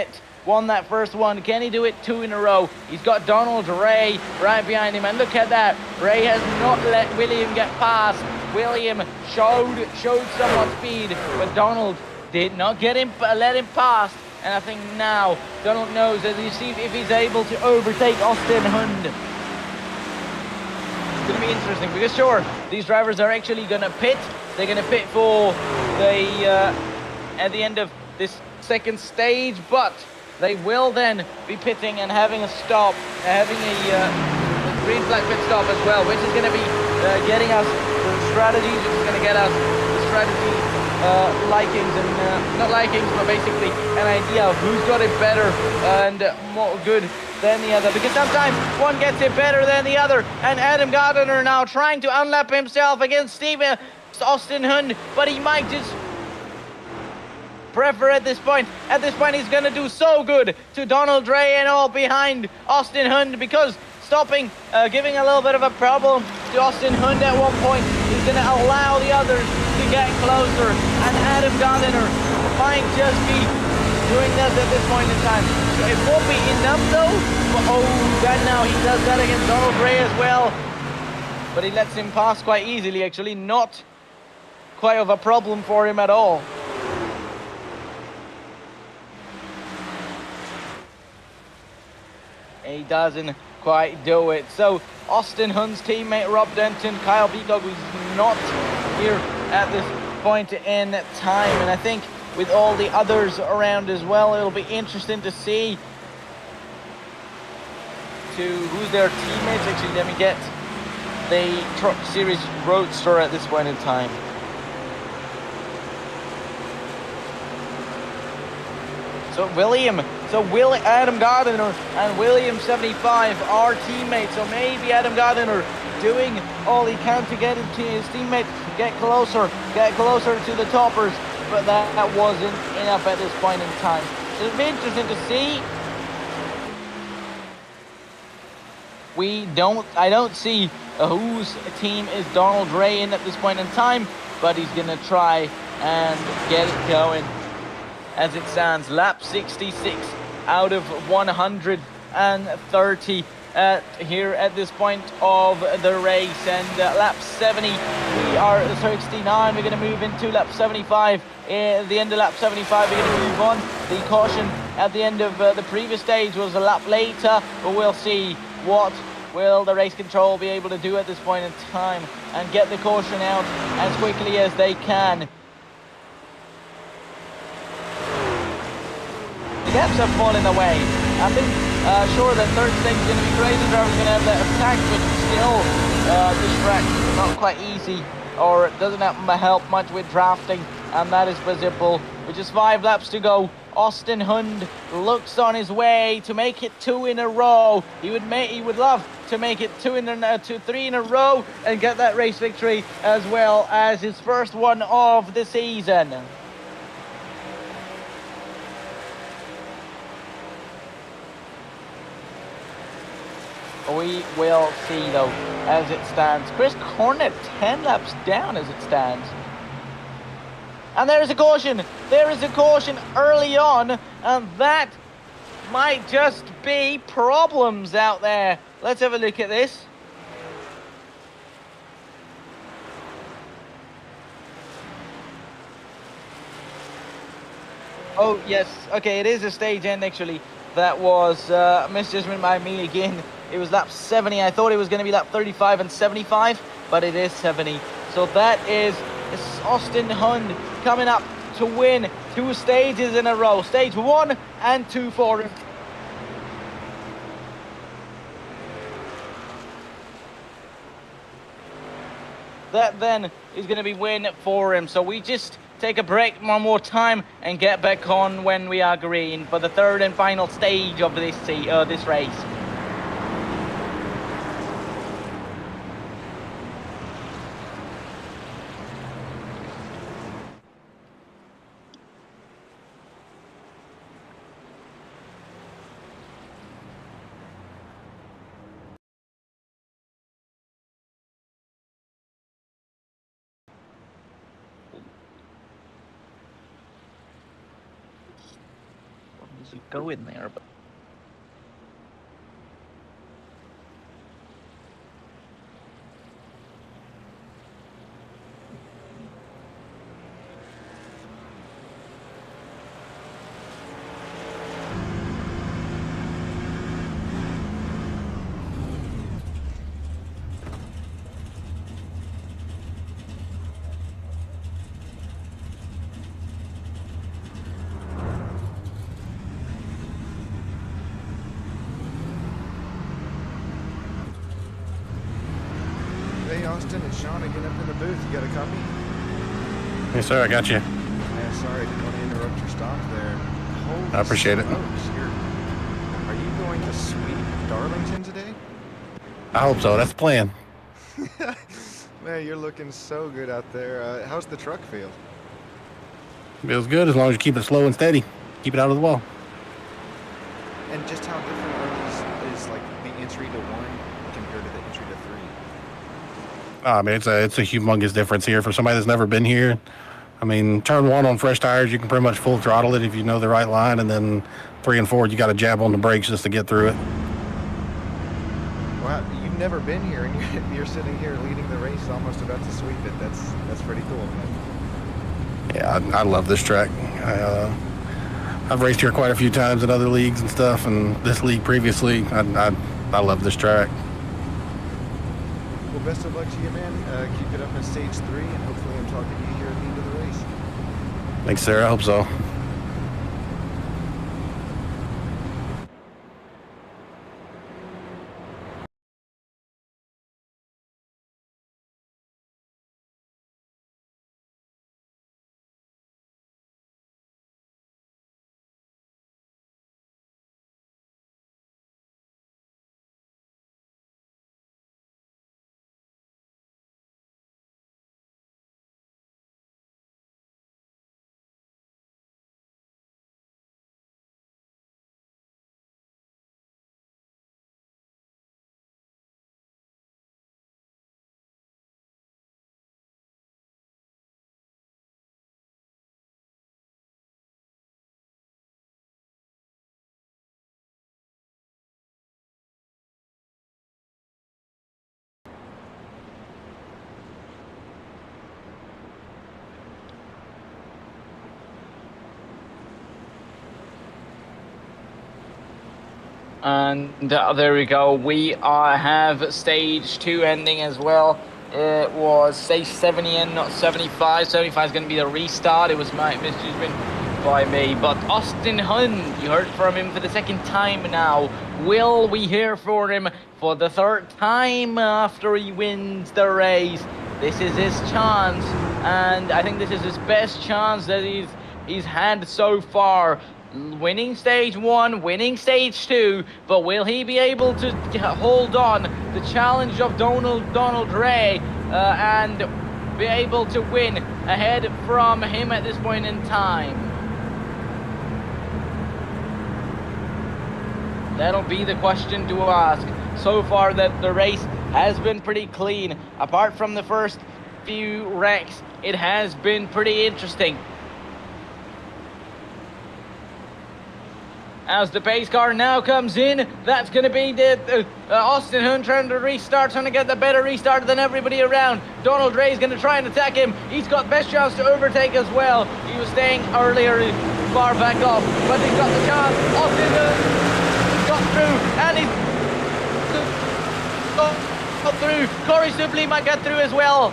that first one. Can he do it 2 in a row? He's got Donald Ray right behind him, and look at that. Ray has not let William get past. William showed somewhat speed, but Donald did not let him pass. And I think now Donald knows as you see if he's able to overtake Austin Hund. It's going to be interesting because sure, these drivers are actually going to pit. They're going to pit for the at the end of this second stage, but they will then be pitting and having a stop, having a green flag pit stop as well, which is going to be getting us the strategies, which is going to get us the strategy likings and not likings, but basically an idea of who's got it better and more good than the other, because sometimes one gets it better than the other. And Adam Gardner now trying to unlap himself against Austin Hund, but he might just prefer at this point. At this point, he's going to do so good to Donald Ray and all behind Austin Hund, because stopping, giving a little bit of a problem to Austin Hund at one point. He's going to allow the others to get closer, and Adam Gardner might just be doing this at this point in time. So it won't be enough though. But that now he does that against Donald Ray as well. But he lets him pass quite easily, actually. Not quite of a problem for him at all. He doesn't quite do it. So Austin Hund's teammate Rob Denton, Kyle Peacock, who's not here at this point in time, and I think with all the others around as well, it'll be interesting to see who's their teammates. Actually, let me get the Truck Series Roadster at this point in time. So Adam Gardner and William 75 are teammates. So maybe Adam Gardner doing all he can to get his teammates get closer to the toppers, but that wasn't enough at this point in time. So it'll be interesting to see. I don't see whose team is Donald Ray in at this point in time, but he's gonna try and get it going. As it stands, lap 66 out of 130 here at this point of the race, and lap 70 we are 69. We're going to move into lap 75. At the end of lap 75 we're going to move on. The caution at the end of the previous stage was a lap later, but we'll see what will the race control be able to do at this point in time and get the caution out as quickly as they can. The gaps have fallen away. I think sure that third stage is going to be crazy. Drivers are going to have that attack, but still, this track not quite easy, or it doesn't help much with drafting, and that is visible. With just 5 laps to go, Austin Hund looks on his way to make it 2 in a row. He would love to make it 3 in a row and get that race victory as well as his first one of the season. We will see though as it stands. Chris Cornett 10 laps down as it stands. And there is a caution. There is a caution early on, and that might just be problems out there. Let's have a look at this. Oh, yes. Okay, it is a stage end, actually. That was misjudgment by me again. It was lap 70. I thought it was going to be lap 35 and 75, but it is 70. So that is Austin Hund coming up to win 2 stages in a row. Stage 1 and 2 for him. That then is going to be win for him. So we just take a break one more time and get back on when we are green for the 3rd and final stage of this race. You go in there, but Hey Austin, it's Sean again up in the booth. You got a copy? Yes, sir. I got you. Yeah, sorry, didn't want to interrupt your stop there. Holy I appreciate it. smokes, are you going to sweep Darlington today? I hope so. That's the plan. Man, you're looking so good out there. How's the truck feel? Feels good as long as you keep it slow and steady. Keep it out of the wall. And just how different are these, is like the entry to 1 compared to the entry to 3? I mean, it's a humongous difference here for somebody that's never been here. I mean, turn 1 on fresh tires, you can pretty much full throttle it if you know the right line, and then 3 and 4, you got to jab on the brakes just to get through it. Wow, you've never been here, and you're sitting here leading the race, almost about to sweep it. That's pretty cool, man. Yeah, I love this track. I've raced here quite a few times in other leagues and stuff, and this league previously. I love this track. Well, best of luck to you, man. Keep it up in stage 3, and hopefully I'm talking to you here at the end of the race. Thanks, sir. I hope so. And there we go. We have stage 2 ending as well. It was stage 70 and not 75. 75 is going to be the restart. It was my misjudgment by me. But Austin Hund, you heard from him for the second time now. Will we hear from him for the third time after he wins the race? This is his chance, and I think this is his best chance that he's had so far. Winning stage 1, winning stage 2, but will he be able to hold on the challenge of Donald Ray and be able to win ahead from him at this point in time? That'll be the question to ask. So far that the race has been pretty clean. Apart from the first few wrecks, it has been pretty interesting. As the pace car now comes in, that's going to be the Austin Hund trying to restart, trying to get the better restart than everybody around. Donald Ray is going to try and attack him. He's got best chance to overtake as well. He was staying earlier, far back off, but he's got the chance. Austin Hund got through, and he's got through. Corey Sibley might get through as well.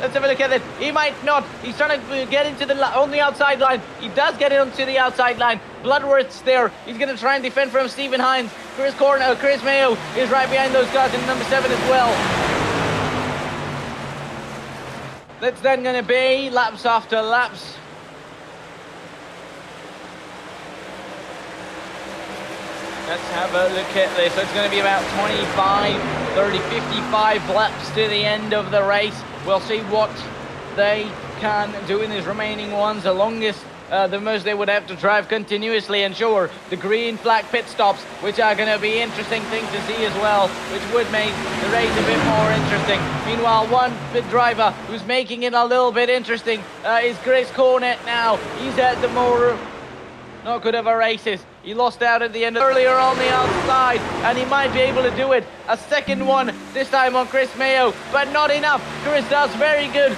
Let's have a look at it. He might not. He's trying to get into on the outside line. He does get into the outside line. Bloodworth's there. He's going to try and defend from Stephen Hines. Chris Mayo is right behind those guys in number 7 as well. That's then going to be laps after laps. Let's have a look at this. So it's going to be about 25, 30, 55 laps to the end of the race. We'll see what they can do in these remaining ones. The longest, the most they would have to drive continuously, and sure, the green flag pit stops, which are going to be interesting thing to see as well, which would make the race a bit more interesting. Meanwhile, one pit driver who's making it a little bit interesting is Chris Cornett now. He's had the more not good of a races. He lost out at the end earlier on the outside, and he might be able to do it. A second one, this time on Chris Mayo, but not enough. Chris does very good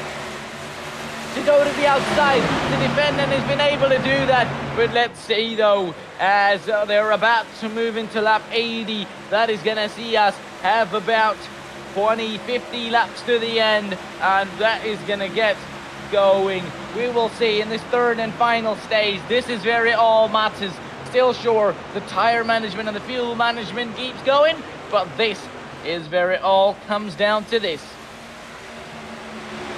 to go to the outside to defend, and has been able to do that. But let's see though, as they're about to move into lap 80, that is going to see us have about 20, 50 laps to the end, and that is going to get going. We will see in this third and final stage. This is where it all matters. Still sure, the tire management and the fuel management keeps going, but this is where it all comes down to this.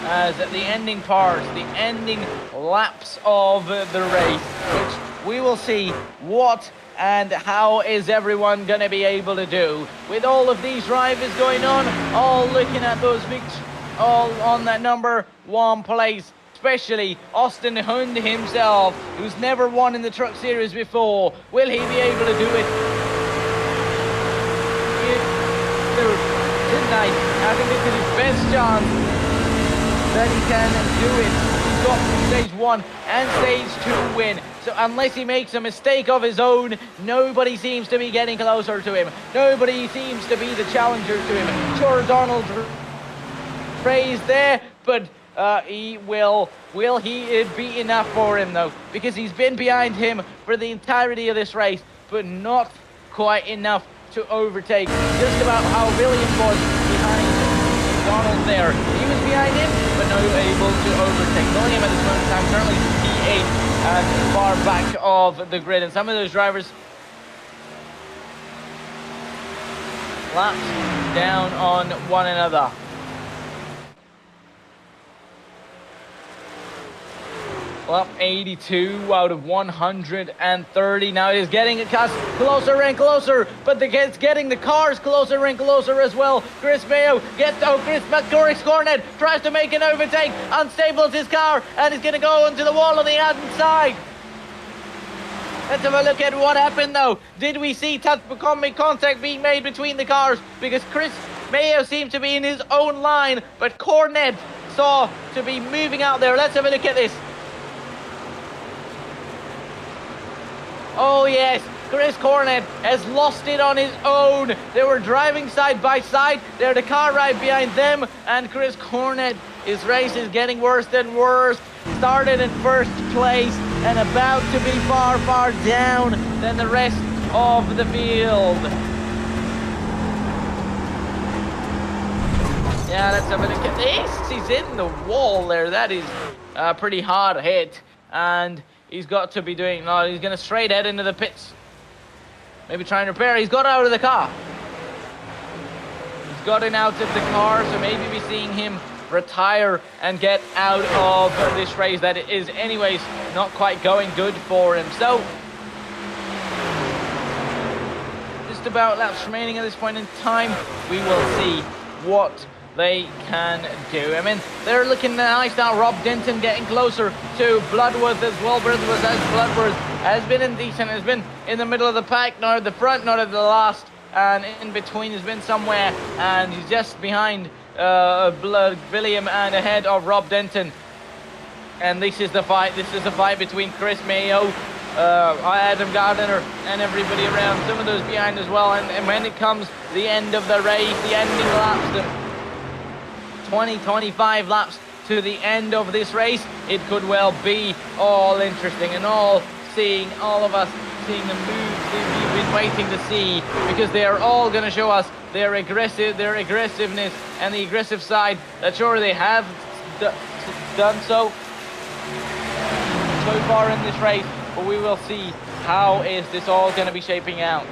As at the ending parts, the ending laps of the race, which we will see what and how is everyone going to be able to do. With all of these drivers going on, all looking at those all on that number 1 place. Especially Austin Hund himself, who's never won in the Truck Series before. Will he be able to do it tonight? I think this is his best chance that he can do it. He's got stage 1 and stage 2 win. So unless he makes a mistake of his own, nobody seems to be getting closer to him. Nobody seems to be the challenger to him. Sure, Donald Ray's there, but will it be enough for him though? Because he's been behind him for the entirety of this race, but not quite enough to overtake. Just about how William was behind Donald there. He was behind him, but not able to overtake. William at this moment in time currently P8 and far back of the grid, and some of those drivers laps down on one another. Well, 82 out of 130. Now it is getting closer and closer, but it's getting the cars closer and closer as well. Chris Mayo gets Chris Cornett tries to make an overtake, unstables his car, and he's going to go onto the wall on the outside. Let's have a look at what happened though. Did we see contact being made between the cars? Because Chris Mayo seemed to be in his own line, but Cornett saw to be moving out there. Let's have a look at this. Oh yes, Chris Cornett has lost it on his own. They were driving side by side. They're the car right behind them, and Chris Cornett, his race is getting worse and worse. Started in first place and about to be far, far down than the rest of the field. Yeah, let's have a look at this. He's in the wall there. That is a pretty hard hit, and he's got to be doing. No, he's going to straight head into the pits. Maybe try and repair. He's got out of the car. He's gotten out of the car, so maybe we're seeing him retire and get out of this race that is anyways not quite going good for him. So just about laps remaining at this point in time. We will see what they can do. I mean, they're looking nice now. Rob Denton getting closer to Bloodworth as well. Bloodworth has been indecent, has been in the middle of the pack, not at the front, not at the last, and in between has been somewhere, and he's just behind William and ahead of Rob Denton. And this is the fight. This is the fight between Chris Mayo, Adam Gardner, and everybody around. Some of those behind as well. And when it comes the end of the race, the ending laps, the 20-25 laps to the end of this race, it could well be all interesting and all of us seeing the moves that we've been waiting to see, because they are all going to show us their aggressiveness and the aggressive side that sure they have done so far in this race, but we will see how is this all going to be shaping out.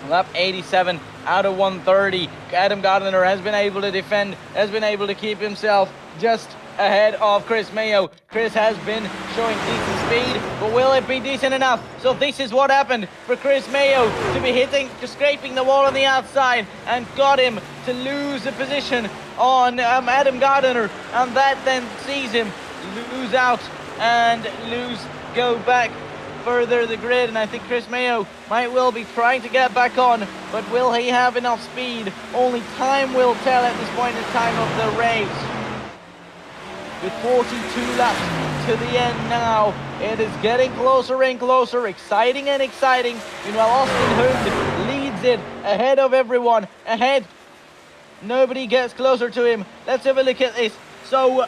Lap 87 out of 130. Adam Gardner has been able to defend, has been able to keep himself just ahead of Chris Mayo. Chris has been showing decent speed, but will it be decent enough? So this is what happened for Chris Mayo to be scraping the wall on the outside, and got him to lose the position on Adam Gardner, and that then sees him lose out and go back further the grid. And I think Chris Mayo might well be trying to get back on, but will he have enough speed? Only time will tell at this point in time of the race. With 42 laps to the end now, it is getting closer and closer, exciting and exciting. Meanwhile, Austin Hood leads it ahead of everyone, ahead. Nobody gets closer to him. Let's have a look at this. So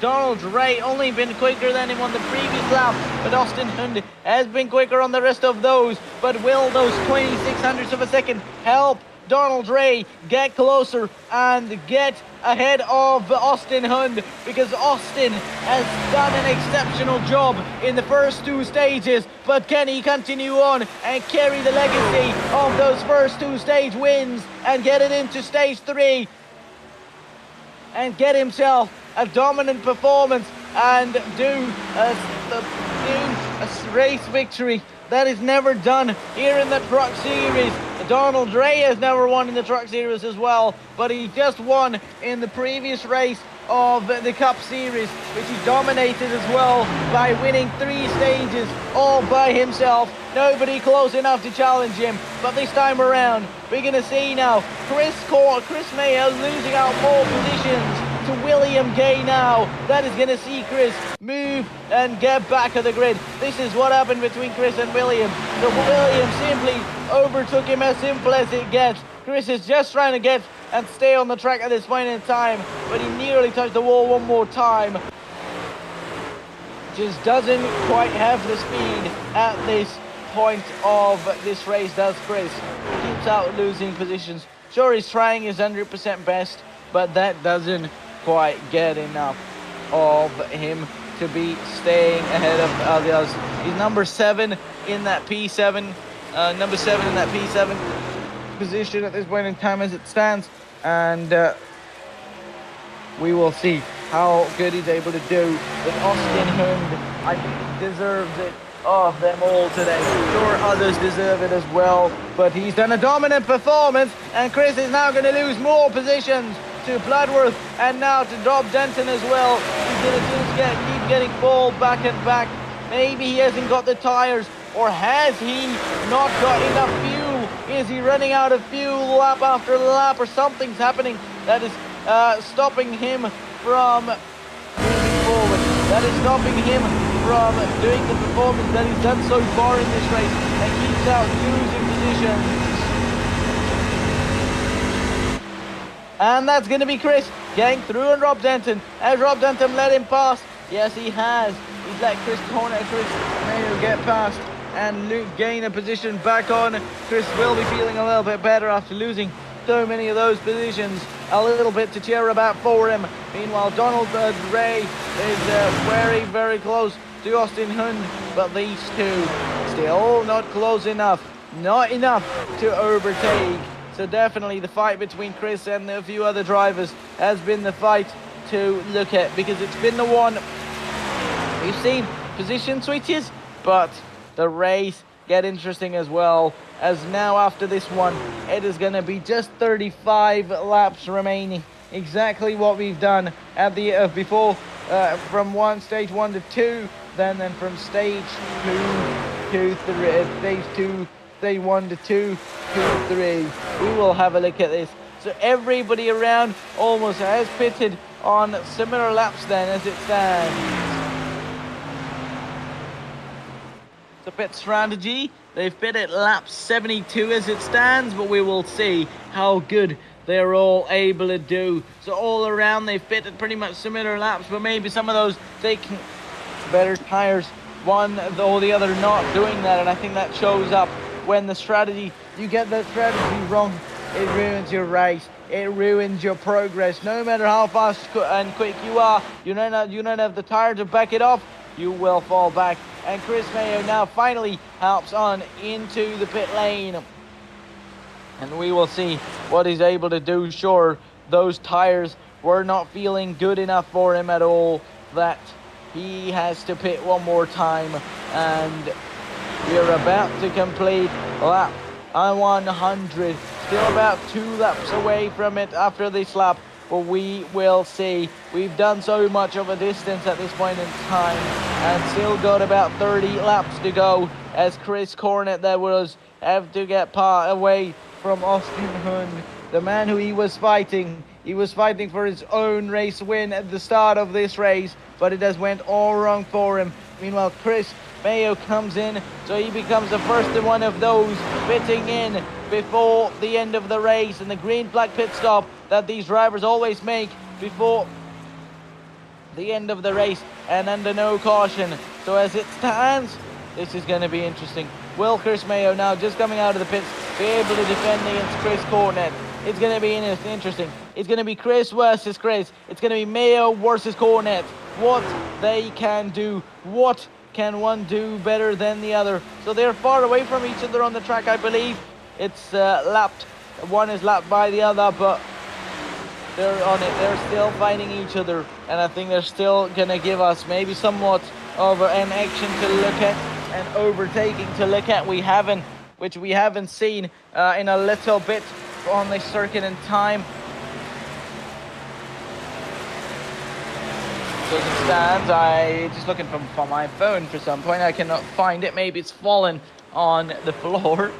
Donald Ray only been quicker than him on the previous lap, but Austin Hund has been quicker on the rest of those. But will those 26 hundredths of a second help Donald Ray get closer and get ahead of Austin Hund? Because Austin has done an exceptional job in the first two stages, but can he continue on and carry the legacy of those first two stage wins and get it into stage 3 and get himself a dominant performance and do a race victory that is never done here in the Truck Series? Donald Ray has never won in the Truck Series as well, but he just won in the previous race of the Cup Series, which he dominated as well by winning 3 stages all by himself. Nobody close enough to challenge him. But this time around, we're going to see now Chris Mayo losing out more positions to William Gay now. That is going to see Chris move and get back of the grid. This is what happened between Chris and William. So William simply overtook him, as simple as it gets. Chris is just trying to get and stay on the track at this point in time, but he nearly touched the wall one more time. Just doesn't quite have the speed at this point of this race, does Chris. Keeps out losing positions. Sure, he's trying his 100% best, but that doesn't quite get enough of him to be staying ahead of the others. He's number 7 in that P7, number 7 in that P7 position at this point in time as it stands, and we will see how good he's able to do. But Austin Hund, I think, deserves it of them all today. Sure, others deserve it as well, but he's done a dominant performance, and Chris is now going to lose more positions to Bloodworth and now to Rob Denton as well. He's going to just keep getting ball back and back. Maybe he hasn't got the tires, or has he not got enough fuel? Is he running out of fuel lap after lap, or something's happening that is stopping him from moving forward? That is stopping him from doing the performance that he's done so far in this race, and keeps out losing positions. And that's going to be Chris getting through on Rob Denton. Has Rob Denton let him pass? Yes, he has. He's let Chris Mayo get past and gain a position back on. Chris will be feeling a little bit better after losing so many of those positions. A little bit to cheer about for him. Meanwhile, Donald Ray is very, very close to Austin Hund, but these two still not close enough. Not enough to overtake. So definitely the fight between Chris and a few other drivers has been the fight to look at, because it's been the one we've seen position switches, but the race get interesting as well, as now after this one it is going to be just 35 laps remaining, exactly what we've done at the before, from stage 1 to 2, then from stage 2 to 3, stage 2, stage 1 to 2 to 3. We will have a look at this. So everybody around almost has pitted on similar laps then as it stands. The pit strategy, they've pit at lap 72 as it stands, but we will see how good they're all able to do. So all around they've pitted pretty much similar laps, but maybe some of those taking better tires, one or the other not doing that, and I think that shows up when the strategy, you get that strategy wrong, it ruins your race, it ruins your progress. No matter how fast and quick you are, you don't have the tire to back it off, you will fall back. And Chris Mayo now finally helps on into the pit lane, and we will see what he's able to do. Sure, those tires were not feeling good enough for him at all, that he has to pit one more time, and we're about to complete lap 100. Still about 2 laps away from it after this lap, but we will see. We've done so much of a distance at this point in time, and still got about 30 laps to go, as Chris Cornett have to get away from Austin Hund, the man who he was fighting. He was fighting for his own race win at the start of this race, but it has went all wrong for him. Meanwhile, Chris Mayo comes in, so he becomes the first one of those pitting in before the end of the race, and the green flag pit stop that these drivers always make before the end of the race and under no caution. So as it stands, this is going to be interesting. Will Chris Mayo, now just coming out of the pits, be able to defend against Chris Cornett? It's going to be interesting. It's going to be Chris versus Chris. It's going to be Mayo versus Cornett. What they can do, what can one do better than the other? So they're far away from each other on the track, I believe. It's lapped, one is lapped by the other, but they're on it. They're still fighting each other, and I think they're still gonna give us maybe somewhat of an action to look at, and overtaking to look at. Which we haven't seen in a little bit on this circuit in time. So as it stands, I just looking for my phone for some point. I cannot find it. Maybe it's fallen on the floor.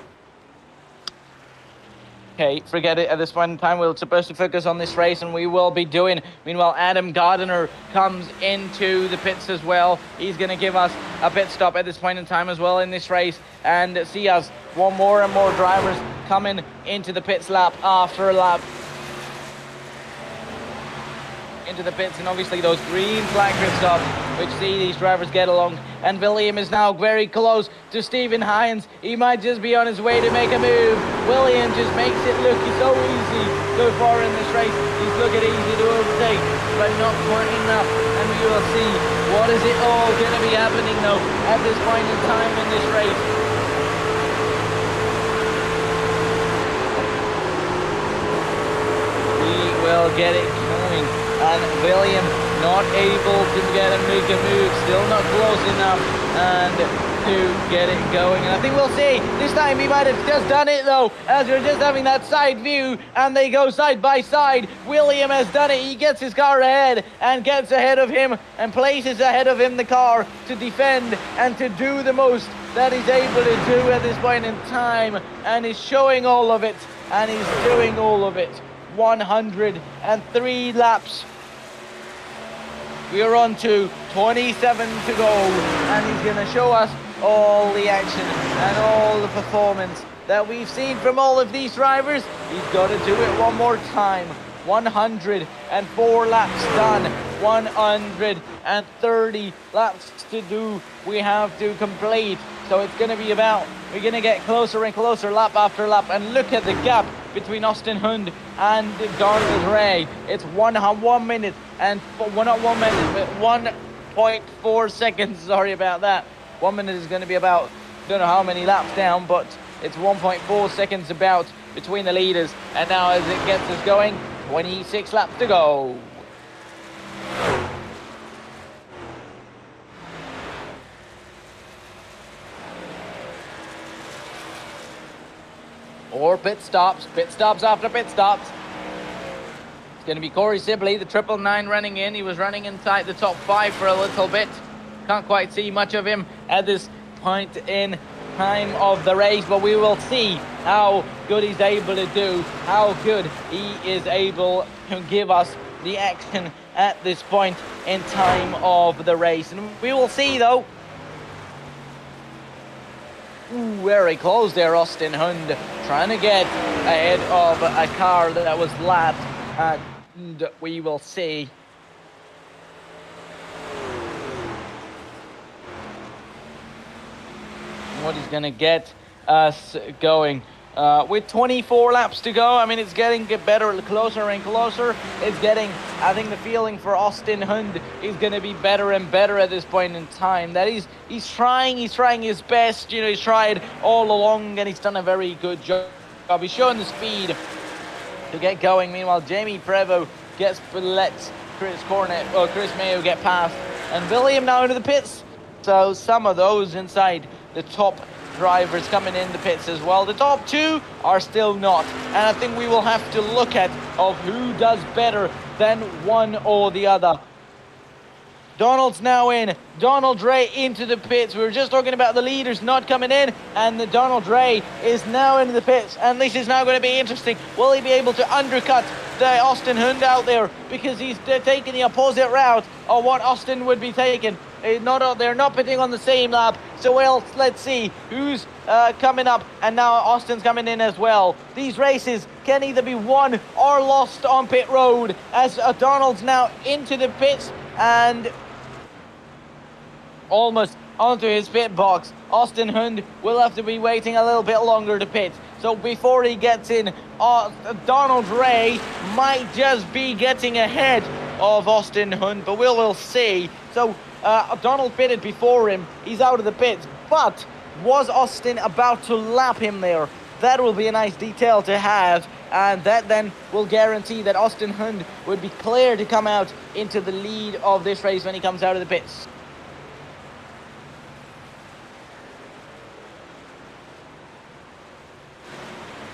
Okay, forget it. At this point in time, we're supposed to focus on this race, and we will be doing. Meanwhile, Adam Gardiner comes into the pits as well. He's going to give us a pit stop at this point in time as well in this race, and see us more and more drivers coming into the pits lap after lap into the pits, and obviously those green flag pit stops which see these drivers get along. And William is now very close to Stephen Hines. He might just be on his way to make a move. William just makes it look so easy so far in this race. He's looking easy to overtake, but not quite enough. And we will see what is it all going to be happening though at this point in time in this race. We will get it going. And William not able to make a move, still not close enough and to get it going. And I think we'll see, this time he might have just done it though, as we're just having that side view and they go side by side. William has done it, he gets his car ahead and gets ahead of him and places ahead of him the car to defend and to do the most that he's able to do at this point in time, and he's showing all of it, and he's doing all of it. 103 laps. We are on to 27 to go, and he's going to show us all the action and all the performance that we've seen from all of these drivers. He's got to do it one more time. 104 laps done. 130 laps to do. We have to complete So it's going to be about, we're going to get closer and closer lap after lap. And look at the gap between Austin Hund and Donald Ray. It's 1 minute and, well, not 1 minute, but 1.4 seconds. Sorry about that. 1 minute is going to be about, don't know how many laps down, but it's 1.4 seconds about between the leaders. And now as it gets us going, 26 laps to go. Or pit stops after pit stops. It's going to be Corey Sibley, the 999 running in. He was running inside the top 5 for a little bit. Can't quite see much of him at this point in time of the race, but we will see how good he's able to do, how good he is able to give us the action at this point in time of the race. And we will see though. Ooh, very close there, Austin Hund, trying to get ahead of a car that was lapped, and we will see. What he's going to get us going. With 24 laps to go, I mean, it's getting better, closer and closer. It's getting, I think the feeling for Austin Hund is going to be better and better at this point in time. That he's trying his best. You know, he's tried all along and he's done a very good job. He's showing the speed to get going. Meanwhile, Jamie Prevost lets Chris Mayo get past, and William now into the pits. So some of those inside the top drivers coming in the pits as well. The top 2 are still not, and I think we will have to look at of who does better than one or the other. Donald's now in. Donald Ray into the pits. We were just talking about the leaders not coming in, and the Donald Ray is now into the pits, and this is now going to be interesting. Will he be able to undercut the Austin Hund out there, because he's taking the opposite route of what Austin would be taking? They're not pitting on the same lap, so let's see who's coming up, and now Austin's coming in as well. These races can either be won or lost on pit road, as Donald's now into the pits and almost onto his pit box. Austin Hund will have to be waiting a little bit longer to pit. So before he gets in, Donald Ray might just be getting ahead of Austin Hund, but we'll see. So Donald pitted before him. He's out of the pits, but was Austin about to lap him there? That will be a nice detail to have, and that then will guarantee that Austin Hund would be clear to come out into the lead of this race when he comes out of the pits.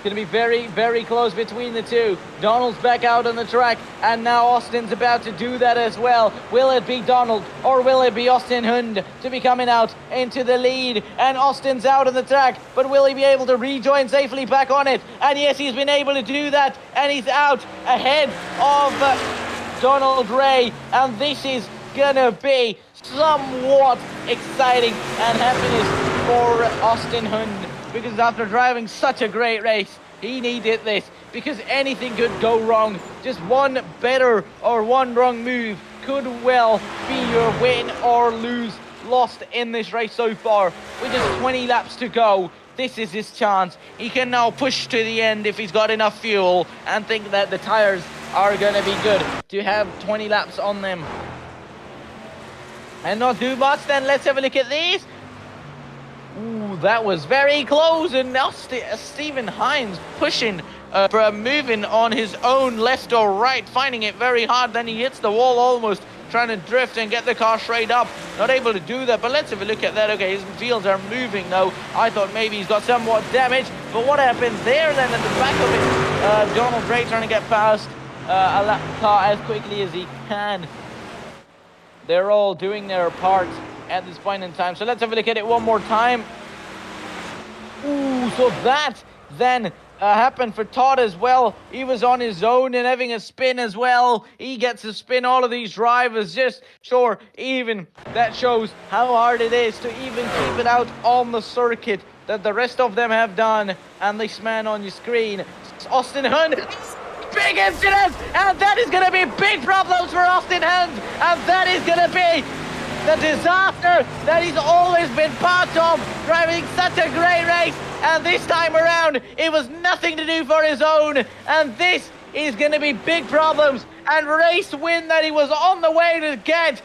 Going to be very, very close between the two. Donald's back out on the track, and now Austin's about to do that as well. Will it be Donald, or will it be Austin Hund to be coming out into the lead? And Austin's out on the track, but will he be able to rejoin safely back on it? And yes, he's been able to do that, and he's out ahead of Donald Ray, and this is gonna be somewhat exciting and happiness for Austin Hund, because after driving such a great race, he needed this, because anything could go wrong. Just one better or one wrong move could well be your win or lost in this race so far. With just 20 laps to go, this is his chance. He can now push to the end if he's got enough fuel, and think that the tires are going to be good to have 20 laps on them. And not too much, then let's have a look at these. Ooh, that was very close, and now Stephen Hines pushing, moving on his own left or right, finding it very hard. Then he hits the wall almost, trying to drift and get the car straight up. Not able to do that, but let's have a look at that. Okay, his wheels are moving now. I thought maybe he's got somewhat damage, but what happens there then at the back of it? Donald Ray trying to get past a lap car as quickly as he can. They're all doing their part at this point in time. So let's have a look at it one more time. Ooh, so that then happened for Todd as well. He was on his own and having a spin as well. He gets to spin all of these drivers. Just sure, even that shows how hard it is to even keep it out on the circuit that the rest of them have done. And this man on your screen, Austin Hund. Big incident, and that is going to be big problems for Austin Hund, and that is going to be the disaster that he's always been part of, driving such a great race. And this time around, it was nothing to do for his own. And this is going to be big problems. And race win that he was on the way to get,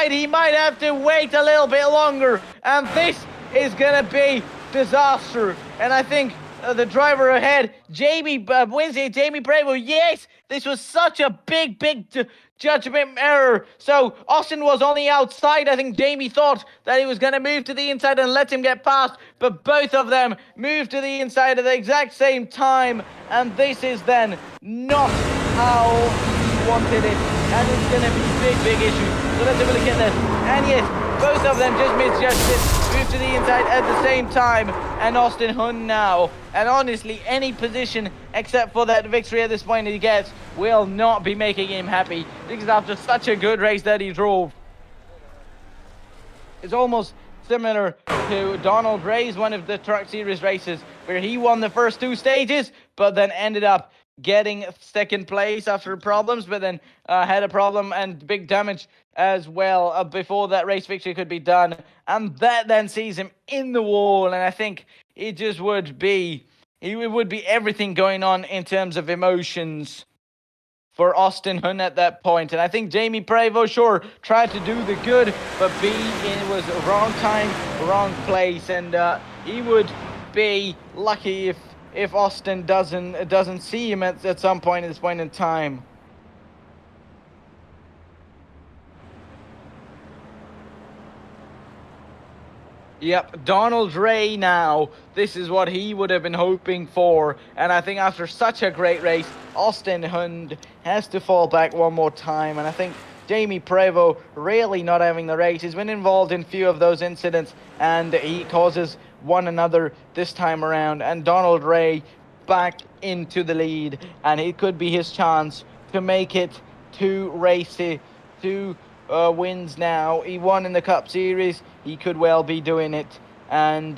he might have to wait a little bit longer. And this is going to be disaster. And I think the driver ahead, Jamie Bravo, yes, this was such a big judgment error. So Austin was on the outside. I think Jamie thought that he was going to move to the inside and let him get past, but both of them moved to the inside at the exact same time, and this is then not how he wanted it, and it's going to be big issues. So let's have a look at this. And yes, both of them just misjudged it, moved to the inside at the same time, and Austin Hun now, and honestly, any position except for that victory at this point he gets will not be making him happy, because after such a good race that he drove, it's almost similar to Donald Ray's one of the Truck Series races, where he won the first 2 stages, but then ended up getting second place after problems, but then had a problem and big damage as well before that race victory could be done, and that then sees him in the wall. And I think it just would be everything going on in terms of emotions for Austin Hun at that point. And I think Jamie Bravo, sure, tried to do the good, but it was wrong time, wrong place, and he would be lucky if Austin doesn't see him at some point at this point in time. Yep, Donald Ray now, this is what he would have been hoping for, and I think after such a great race, Austin Hund has to fall back one more time, and I think Jamie Prevost really not having the race. He's been involved in a few of those incidents, and he causes one another this time around, and Donald Ray back into the lead, and it could be his chance to make it 2 races, 2 wins now. He won in the Cup Series. He could well be doing it, and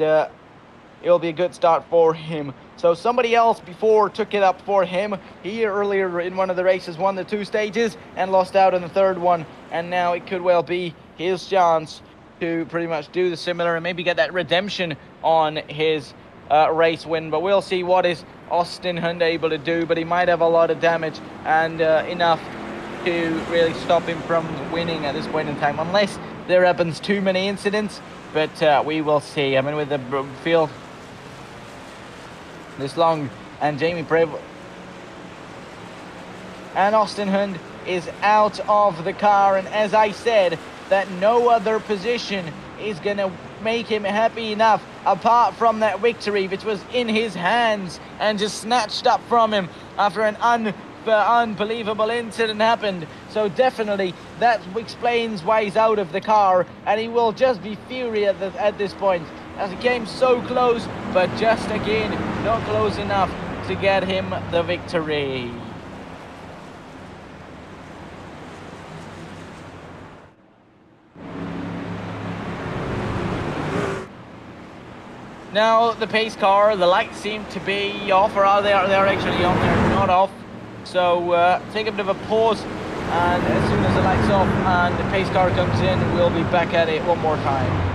it'll be a good start for him. So somebody else before took it up for him. He earlier in one of the races won the 2 stages and lost out in the 3rd one, and now it could well be his chance to pretty much do the similar and maybe get that redemption on his race win. But we'll see what is Austin Hund able to do, but he might have a lot of damage and enough to really stop him from winning at this point in time, unless there happens too many incidents, but we will see. I mean, with the field this long, and Jamie Bravo and Austin Hund is out of the car, and as I said, that no other position is going to make him happy enough apart from that victory, which was in his hands and just snatched up from him after an unbelievable incident happened. So definitely that explains why he's out of the car, and he will just be furious at this point, as the game's so close, but just again not close enough to get him the victory. Now the pace car, the lights seem to be off, or are they? They're actually on, they're not off. So take a bit of a pause, and as soon as the lights off and the pace car comes in, we'll be back at it one more time.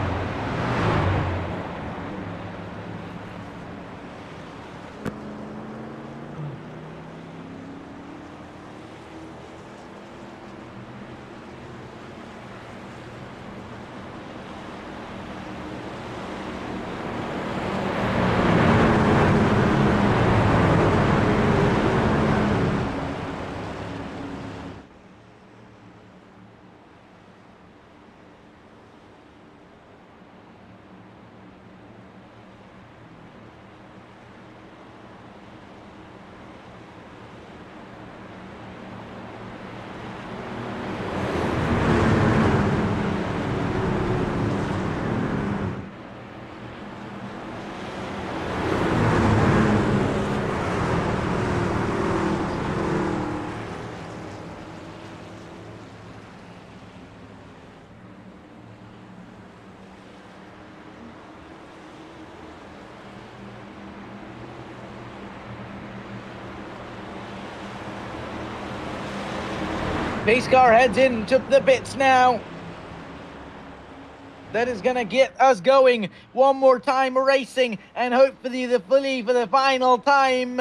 Pace car heads in to the pits now. that is going to get us going one more time racing, and hopefully for the final time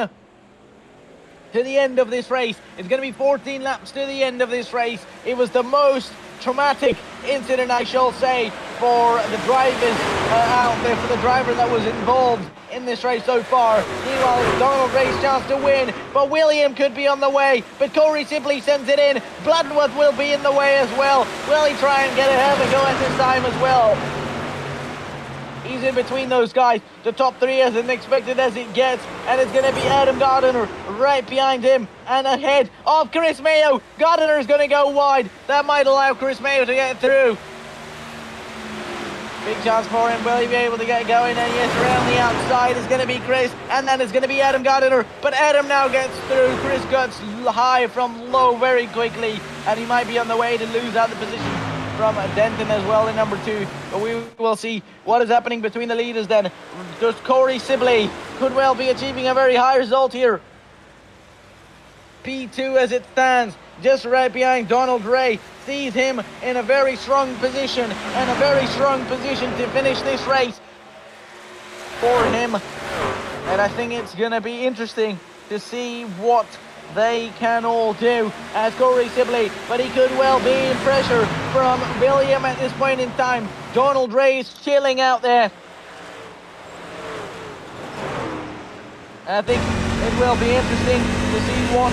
to the end of this race. It's going to be 14 laps to the end of this race. It was the most traumatic incident, I shall say, for the drivers out there, for the driver that was involved in this race so far. Meanwhile, Donald Ray's chance to win, but William could be on the way, but Corey simply sends it in. Bloodworth will be in the way as well. Will he try and get ahead of the go at this time as well? He's in between those guys. The top three as expected as it gets. And it's going to be Adam Gardiner right behind him and ahead of Chris Mayo. Gardiner is going to go wide. That might allow Chris Mayo to get through. Big chance for him. Will he be able to get going? And yes, around the outside is going to be Chris. And then it's going to be Adam Gardiner. But Adam now gets through. Chris gets high from low very quickly. And he might be on the way to lose out the position from Denton as well in number 2, but we will see what is happening between the leaders then. Just Corey Sibley could well be achieving a very high result here. P2 as it stands, just right behind Donald Ray, sees him in a very strong position, and a very strong position to finish this race for him. And I think it's going to be interesting to see what they can all do as Corey Sibley, but he could well be in pressure from William at this point in time. Donald Ray is chilling out there. I think it will be interesting to see what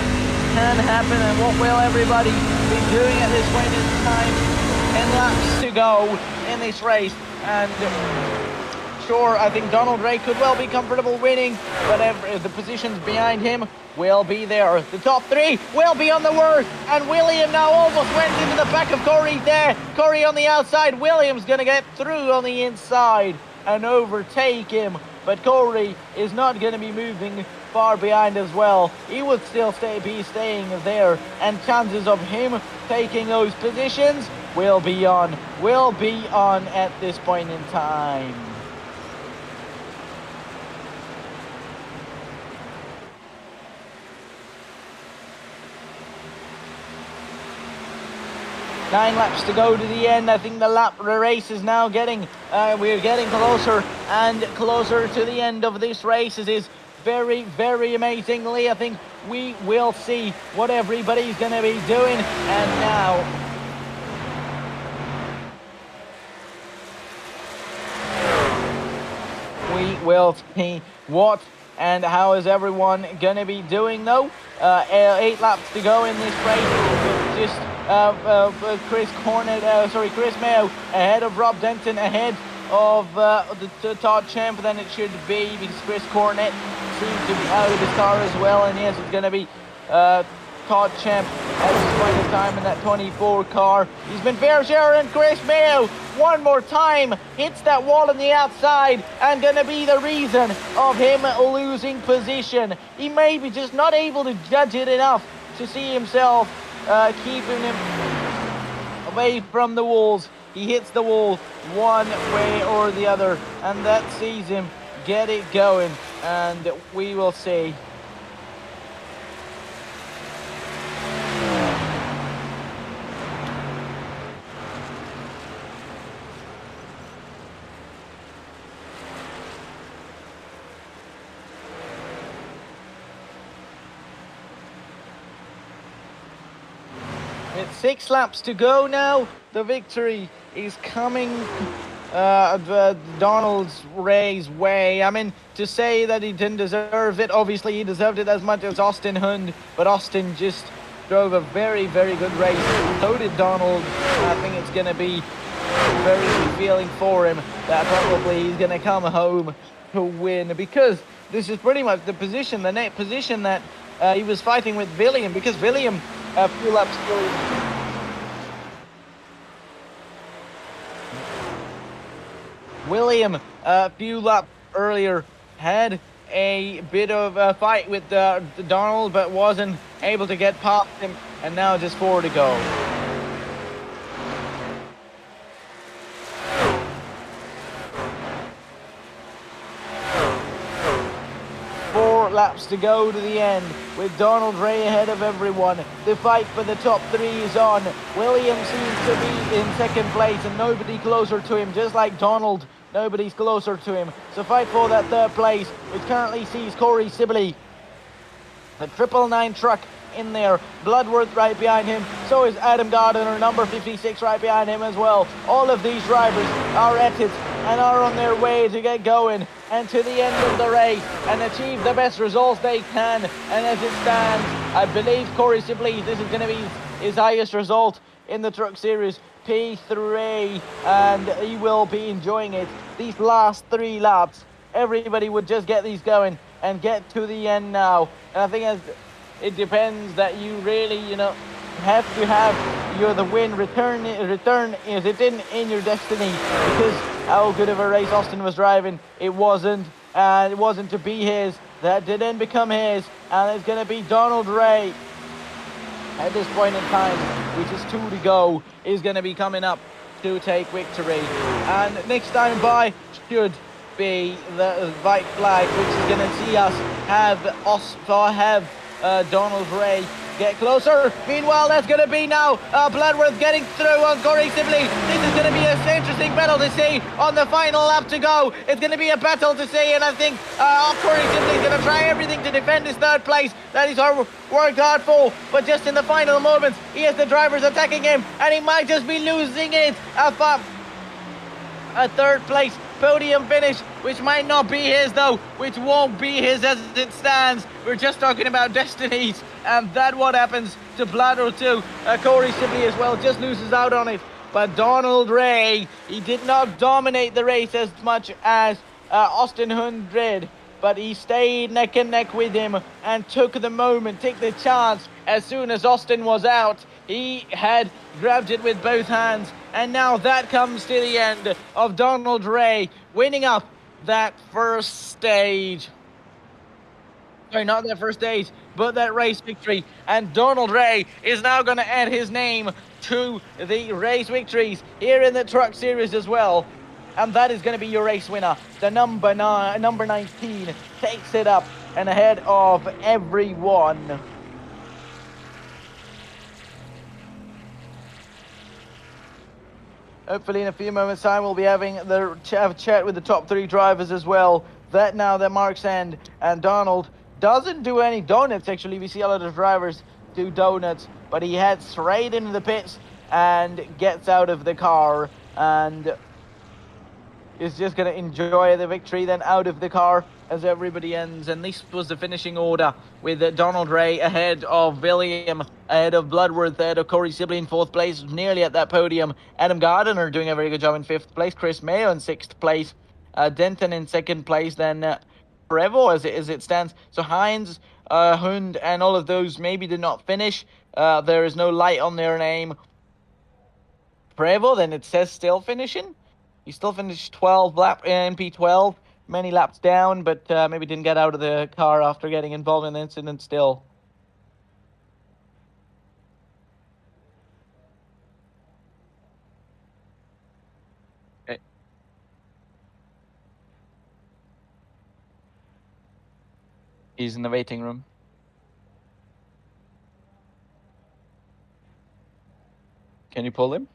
can happen and what will everybody be doing at this point in time. 10 laps to go in this race, and sure, I think Donald Ray could well be comfortable winning, but the positions behind him will be there. The top 3 will be on the word, and William now almost went into the back of Corey there. Corey on the outside, William's going to get through on the inside and overtake him, but Corey is not going to be moving far behind as well. He would still be staying there, and chances of him taking those positions will be on at this point in time. Nine laps to go to the end. I think the race is now getting, we're getting closer and closer to the end of this race. It is very, very amazingly, I think we will see what everybody's going to be doing. And now we will see what and how is everyone going to be doing though. 8 laps to go in this race. Just Chris Mayo ahead of Rob Denton, ahead of the Todd Champ. Then it should be, because Chris Cornett seems to be out of his car as well, and yes, it's going to be Todd Champ at this point in time in that 24 car. He's been fair share, and Chris Mayo one more time hits that wall on the outside, and going to be the reason of him losing position. He may be just not able to judge it enough to see himself keeping him away from the walls. He hits the wall one way or the other, and that sees him get it going, and we will see. It's 6 laps to go now. The victory is coming Donald Ray's way. I mean, to say that he didn't deserve it, obviously he deserved it as much as Austin Hund, but Austin just drove a very, very good race. So did Donald. I think it's going to be very good feeling for him that probably he's going to come home to win, because this is pretty much the position, the net position that he was fighting with William, because William a few laps William a few laps earlier had a bit of a fight with Donald, but wasn't able to get past him, and now just 4 to go. 4 laps to go to the end, with Donald Ray ahead of everyone. The fight for the top 3 is on. Williams seems to be in second place and nobody closer to him, just like Donald. Nobody's closer to him. So fight for that 3rd place, which currently sees Corey Sibley, the 999 truck, in there. Bloodworth right behind him. So is Adam Gardiner, number 56, right behind him as well. All of these drivers are at it and are on their way to get going and to the end of the race and achieve the best results they can. And as it stands, I believe Corey Sibley, this is going to be his highest result in the Truck Series, P3, and he will be enjoying it. These last 3 laps, everybody would just get these going and get to the end now. And I think as it depends that you really, have to have the win return is it in your destiny, because how good of a race Austin was driving, it wasn't to be his. That didn't become his, and it's going to be Donald Ray at this point in time, which is 2 to go, is going to be coming up to take victory. And next time by should be the white flag, which is going to see us have Donald Ray get closer. Meanwhile, that's going to be now Bloodworth getting through on Corey Sibley. This is going to be an interesting battle to see on the final lap to go. It's going to be a battle to see, and I think Corey Sibley is going to try everything to defend his 3rd place that he's worked hard for. But just in the final moments, he has the drivers attacking him, and he might just be losing it. A 3rd place podium finish, which might not be his though, which won't be his as it stands. We're just talking about destinies, and that's what happens to Bloodworth too. Corey Sibley as well just loses out on it. But Donald Ray, he did not dominate the race as much as Austin Hund did, but he stayed neck and neck with him and took the moment, took the chance. As soon as Austin was out, he had grabbed it with both hands, and now that comes to the end of Donald Ray winning up that first stage. Sorry, not that first stage, but that race victory. And Donald Ray is now going to add his name to the race victories here in the Truck Series as well. And that is going to be your race winner. The number 19 takes it up and ahead of everyone. Hopefully in a few moments time we'll be having the chat with the top 3 drivers as well. That marks end, and Donald doesn't do any donuts. Actually, we see a lot of drivers do donuts, but he heads straight into the pits and gets out of the car and is just going to enjoy the victory then out of the car as everybody ends. And this was the finishing order, with Donald Ray ahead of William, ahead of Bloodworth, ahead of Corey Sibley in 4th place, nearly at that podium. Adam Gardiner doing a very good job in 5th place. Chris Mayo in 6th place. Denton in 2nd place. Then Prevo as it stands. So Hines, Hund, and all of those maybe did not finish. There is no light on their name. Prevo, then it says still finishing. He still finished 12 lap in P12, many laps down, but maybe didn't get out of the car after getting involved in the incident still. Okay. He's in the waiting room. Can you pull him?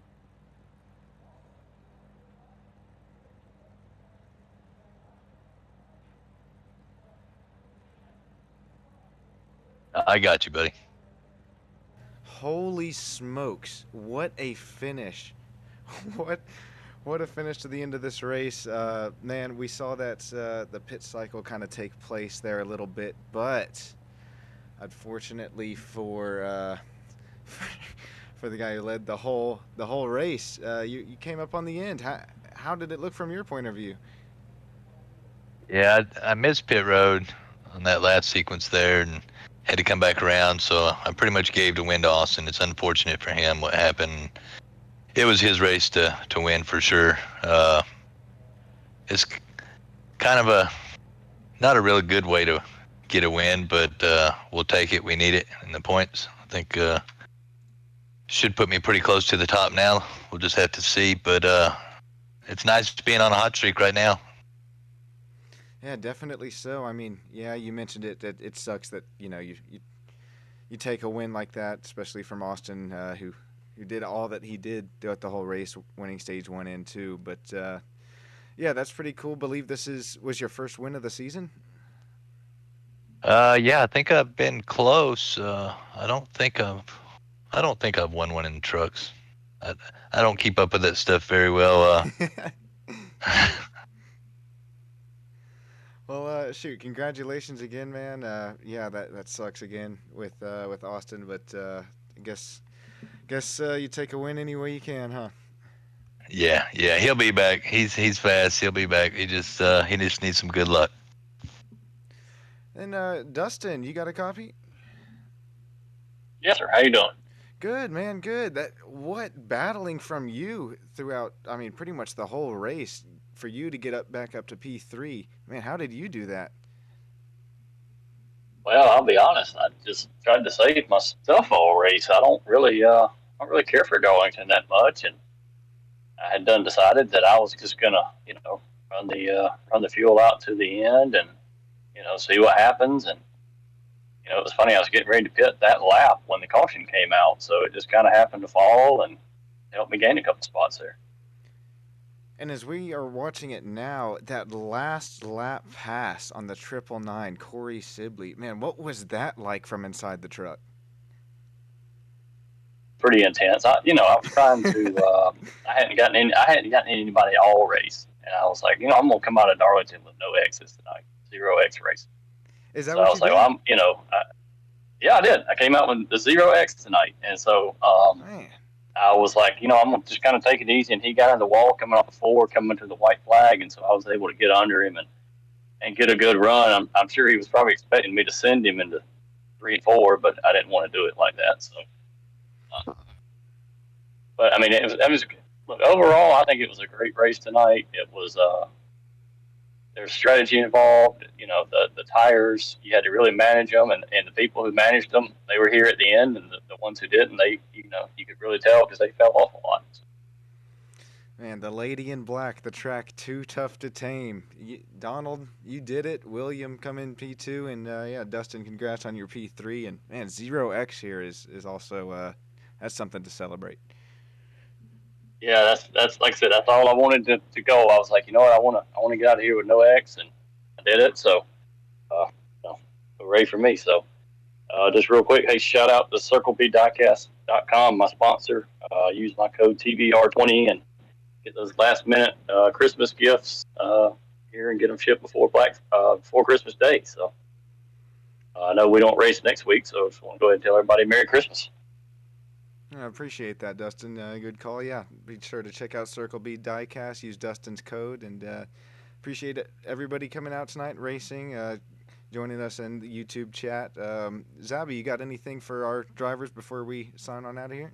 I got you, buddy. Holy smokes, what a finish. What a finish to the end of this race. Man, we saw that the pit cycle kind of take place there a little bit, but unfortunately for the guy who led the whole race, you came up on the end. How did it look from your point of view? Yeah, I missed pit road on that last sequence there and had to come back around, so I pretty much gave the win to Austin. It's unfortunate for him what happened. It was his race to win for sure. It's kind of not a really good way to get a win, but we'll take it. We need it in the points. I think should put me pretty close to the top now. We'll just have to see, but it's nice being on a hot streak right now. Yeah, definitely so. I mean, yeah, you mentioned it. That it sucks that you take a win like that, especially from Austin, who did all that he did throughout the whole race, winning stage 1 and 2. But yeah, that's pretty cool. Believe this was your first win of the season. Yeah, I think I've been close. I don't think I've won one in trucks. I don't keep up with that stuff very well. Well, shoot! Congratulations again, man. Yeah, that sucks again with Austin, but I guess you take a win any way you can, huh? Yeah, he'll be back. He's fast. He'll be back. He just needs some good luck. And Dustin, you got a copy? Yes, sir. How you doing? Good, man. Good. What battling from you throughout? I mean, pretty much the whole race for you to get back up to P3. Man, how did you do that? Well, I'll be honest. I just tried to save myself all race. I don't really care for Darlington that much, and I had decided that I was just gonna, run the fuel out to the end, and see what happens. And it was funny. I was getting ready to pit that lap when the caution came out, so it just kind of happened to fall and helped me gain a couple spots there. And as we are watching it now, that last lap pass on the 999, Corey Sibley, man, what was that like from inside the truck? Pretty intense. I was trying to. I hadn't gotten anybody all race, and I was like, I'm gonna come out of Darlington with no X's tonight, 0X race. Is that so what I was you like, did? Yeah, I did. I came out with the 0X tonight, and so Man. I was like, I'm gonna just kind of take it easy. And he got in the wall coming off the 4, coming to the white flag, and so I was able to get under him and get a good run. I'm sure he was probably expecting me to send him into 3 and 4, but I didn't want to do it like that. So, but I mean, it was look, overall, I think it was a great race tonight. It was there's strategy involved. The tires, you had to really manage them, and the people who managed them, they were here at the end, and the ones who didn't, you could really tell because they fell off a lot. Man, the lady in black, the track too tough to tame. Donald, you did it. William come in P2, and yeah, Dustin, congrats on your P3. And man, 0X here is also that's something to celebrate. Yeah, that's like I said, that's all I wanted to go. I was like, what, I want to get out of here with no X, and I did it. So, hooray for me. So, just real quick, hey, shout out to CircleBDiecast.com, my sponsor. Use my code TBR20 and get those last minute Christmas gifts here and get them shipped before Christmas Day. So, I know we don't race next week, so I just want to go ahead and tell everybody Merry Christmas. I appreciate that, Dustin. Good call. Yeah, be sure to check out Circle B Diecast. Use Dustin's code, and appreciate everybody coming out tonight and racing, joining us in the YouTube chat. Zabi, you got anything for our drivers before we sign on out of here?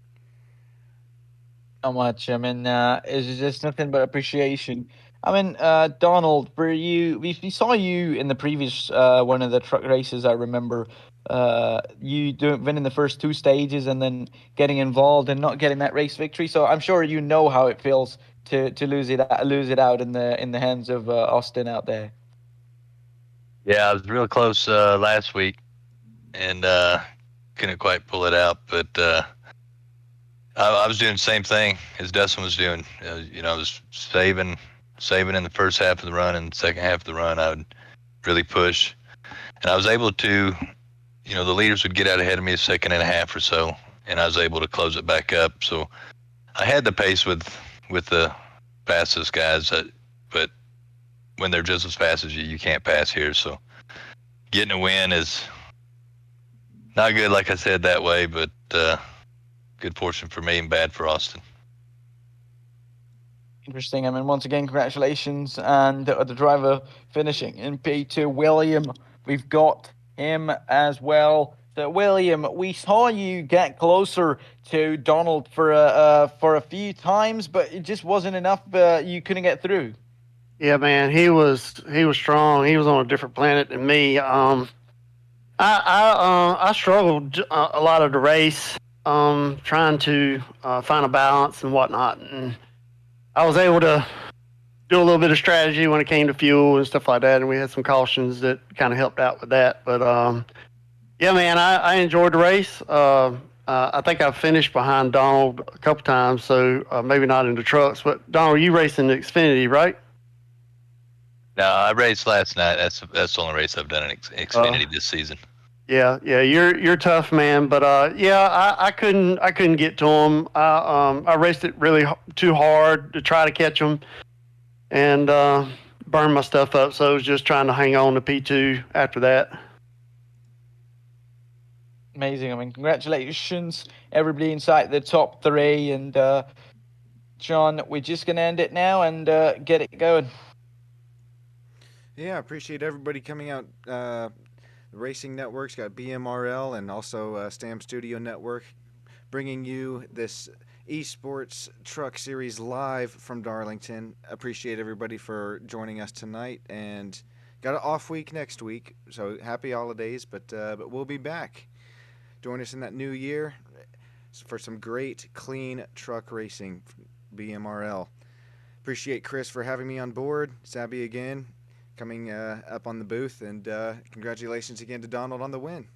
Not much. I mean, it's just nothing but appreciation. I mean, Donald, for you, we saw you in the previous one of the truck races. I remember you winning the first 2 stages and then getting involved and not getting that race victory. So I'm sure you know how it feels to lose it out in the hands of Austin out there. Yeah, I was real close last week, and couldn't quite pull it out. But I was doing the same thing as Dustin was doing. I was saving in the first half of the run, and the second half of the run I would really push, and I was able to. The leaders would get out ahead of me a second and a half or so, and I was able to close it back up. So I had the pace with the fastest guys, but when they're just as fast as you can't pass here. So getting a win is not good, like I said, that way, but good fortune for me and bad for Austin. Interesting. I mean, once again, congratulations. And the driver finishing in P2, William, we've got him as well. So, William, we saw you get closer to Donald for a few times, but it just wasn't enough. You couldn't get through. Yeah, man, he was strong. He was on a different planet than me. I struggled a lot of the race, trying to find a balance and whatnot, and I was able to do a little bit of strategy when it came to fuel and stuff like that, and we had some cautions that kind of helped out with that. But yeah, man, I enjoyed the race. I think I finished behind Donald a couple times, so maybe not in the trucks. But Donald, you racing the Xfinity, right? No, I raced last night. That's the only race I've done in Xfinity this season. Yeah, you're tough, man. But yeah, I couldn't get to him. I raced it really too hard to try to catch him, and burned my stuff up. So I was just trying to hang on to P2 after that. Amazing. I mean, congratulations, everybody inside the top 3. And John, we're just going to end it now and get it going. Yeah, I appreciate everybody coming out. The Racing Network's got BMRL and also Stam Studio Network bringing you this esports truck series live from Darlington. Appreciate everybody for joining us tonight, and got an off week next week, so happy holidays, but we'll be back. Join us in that new year for some great, clean truck racing, BMRL. Appreciate Chris for having me on board. Sabby again, coming up on the booth, and congratulations again to Donald on the win.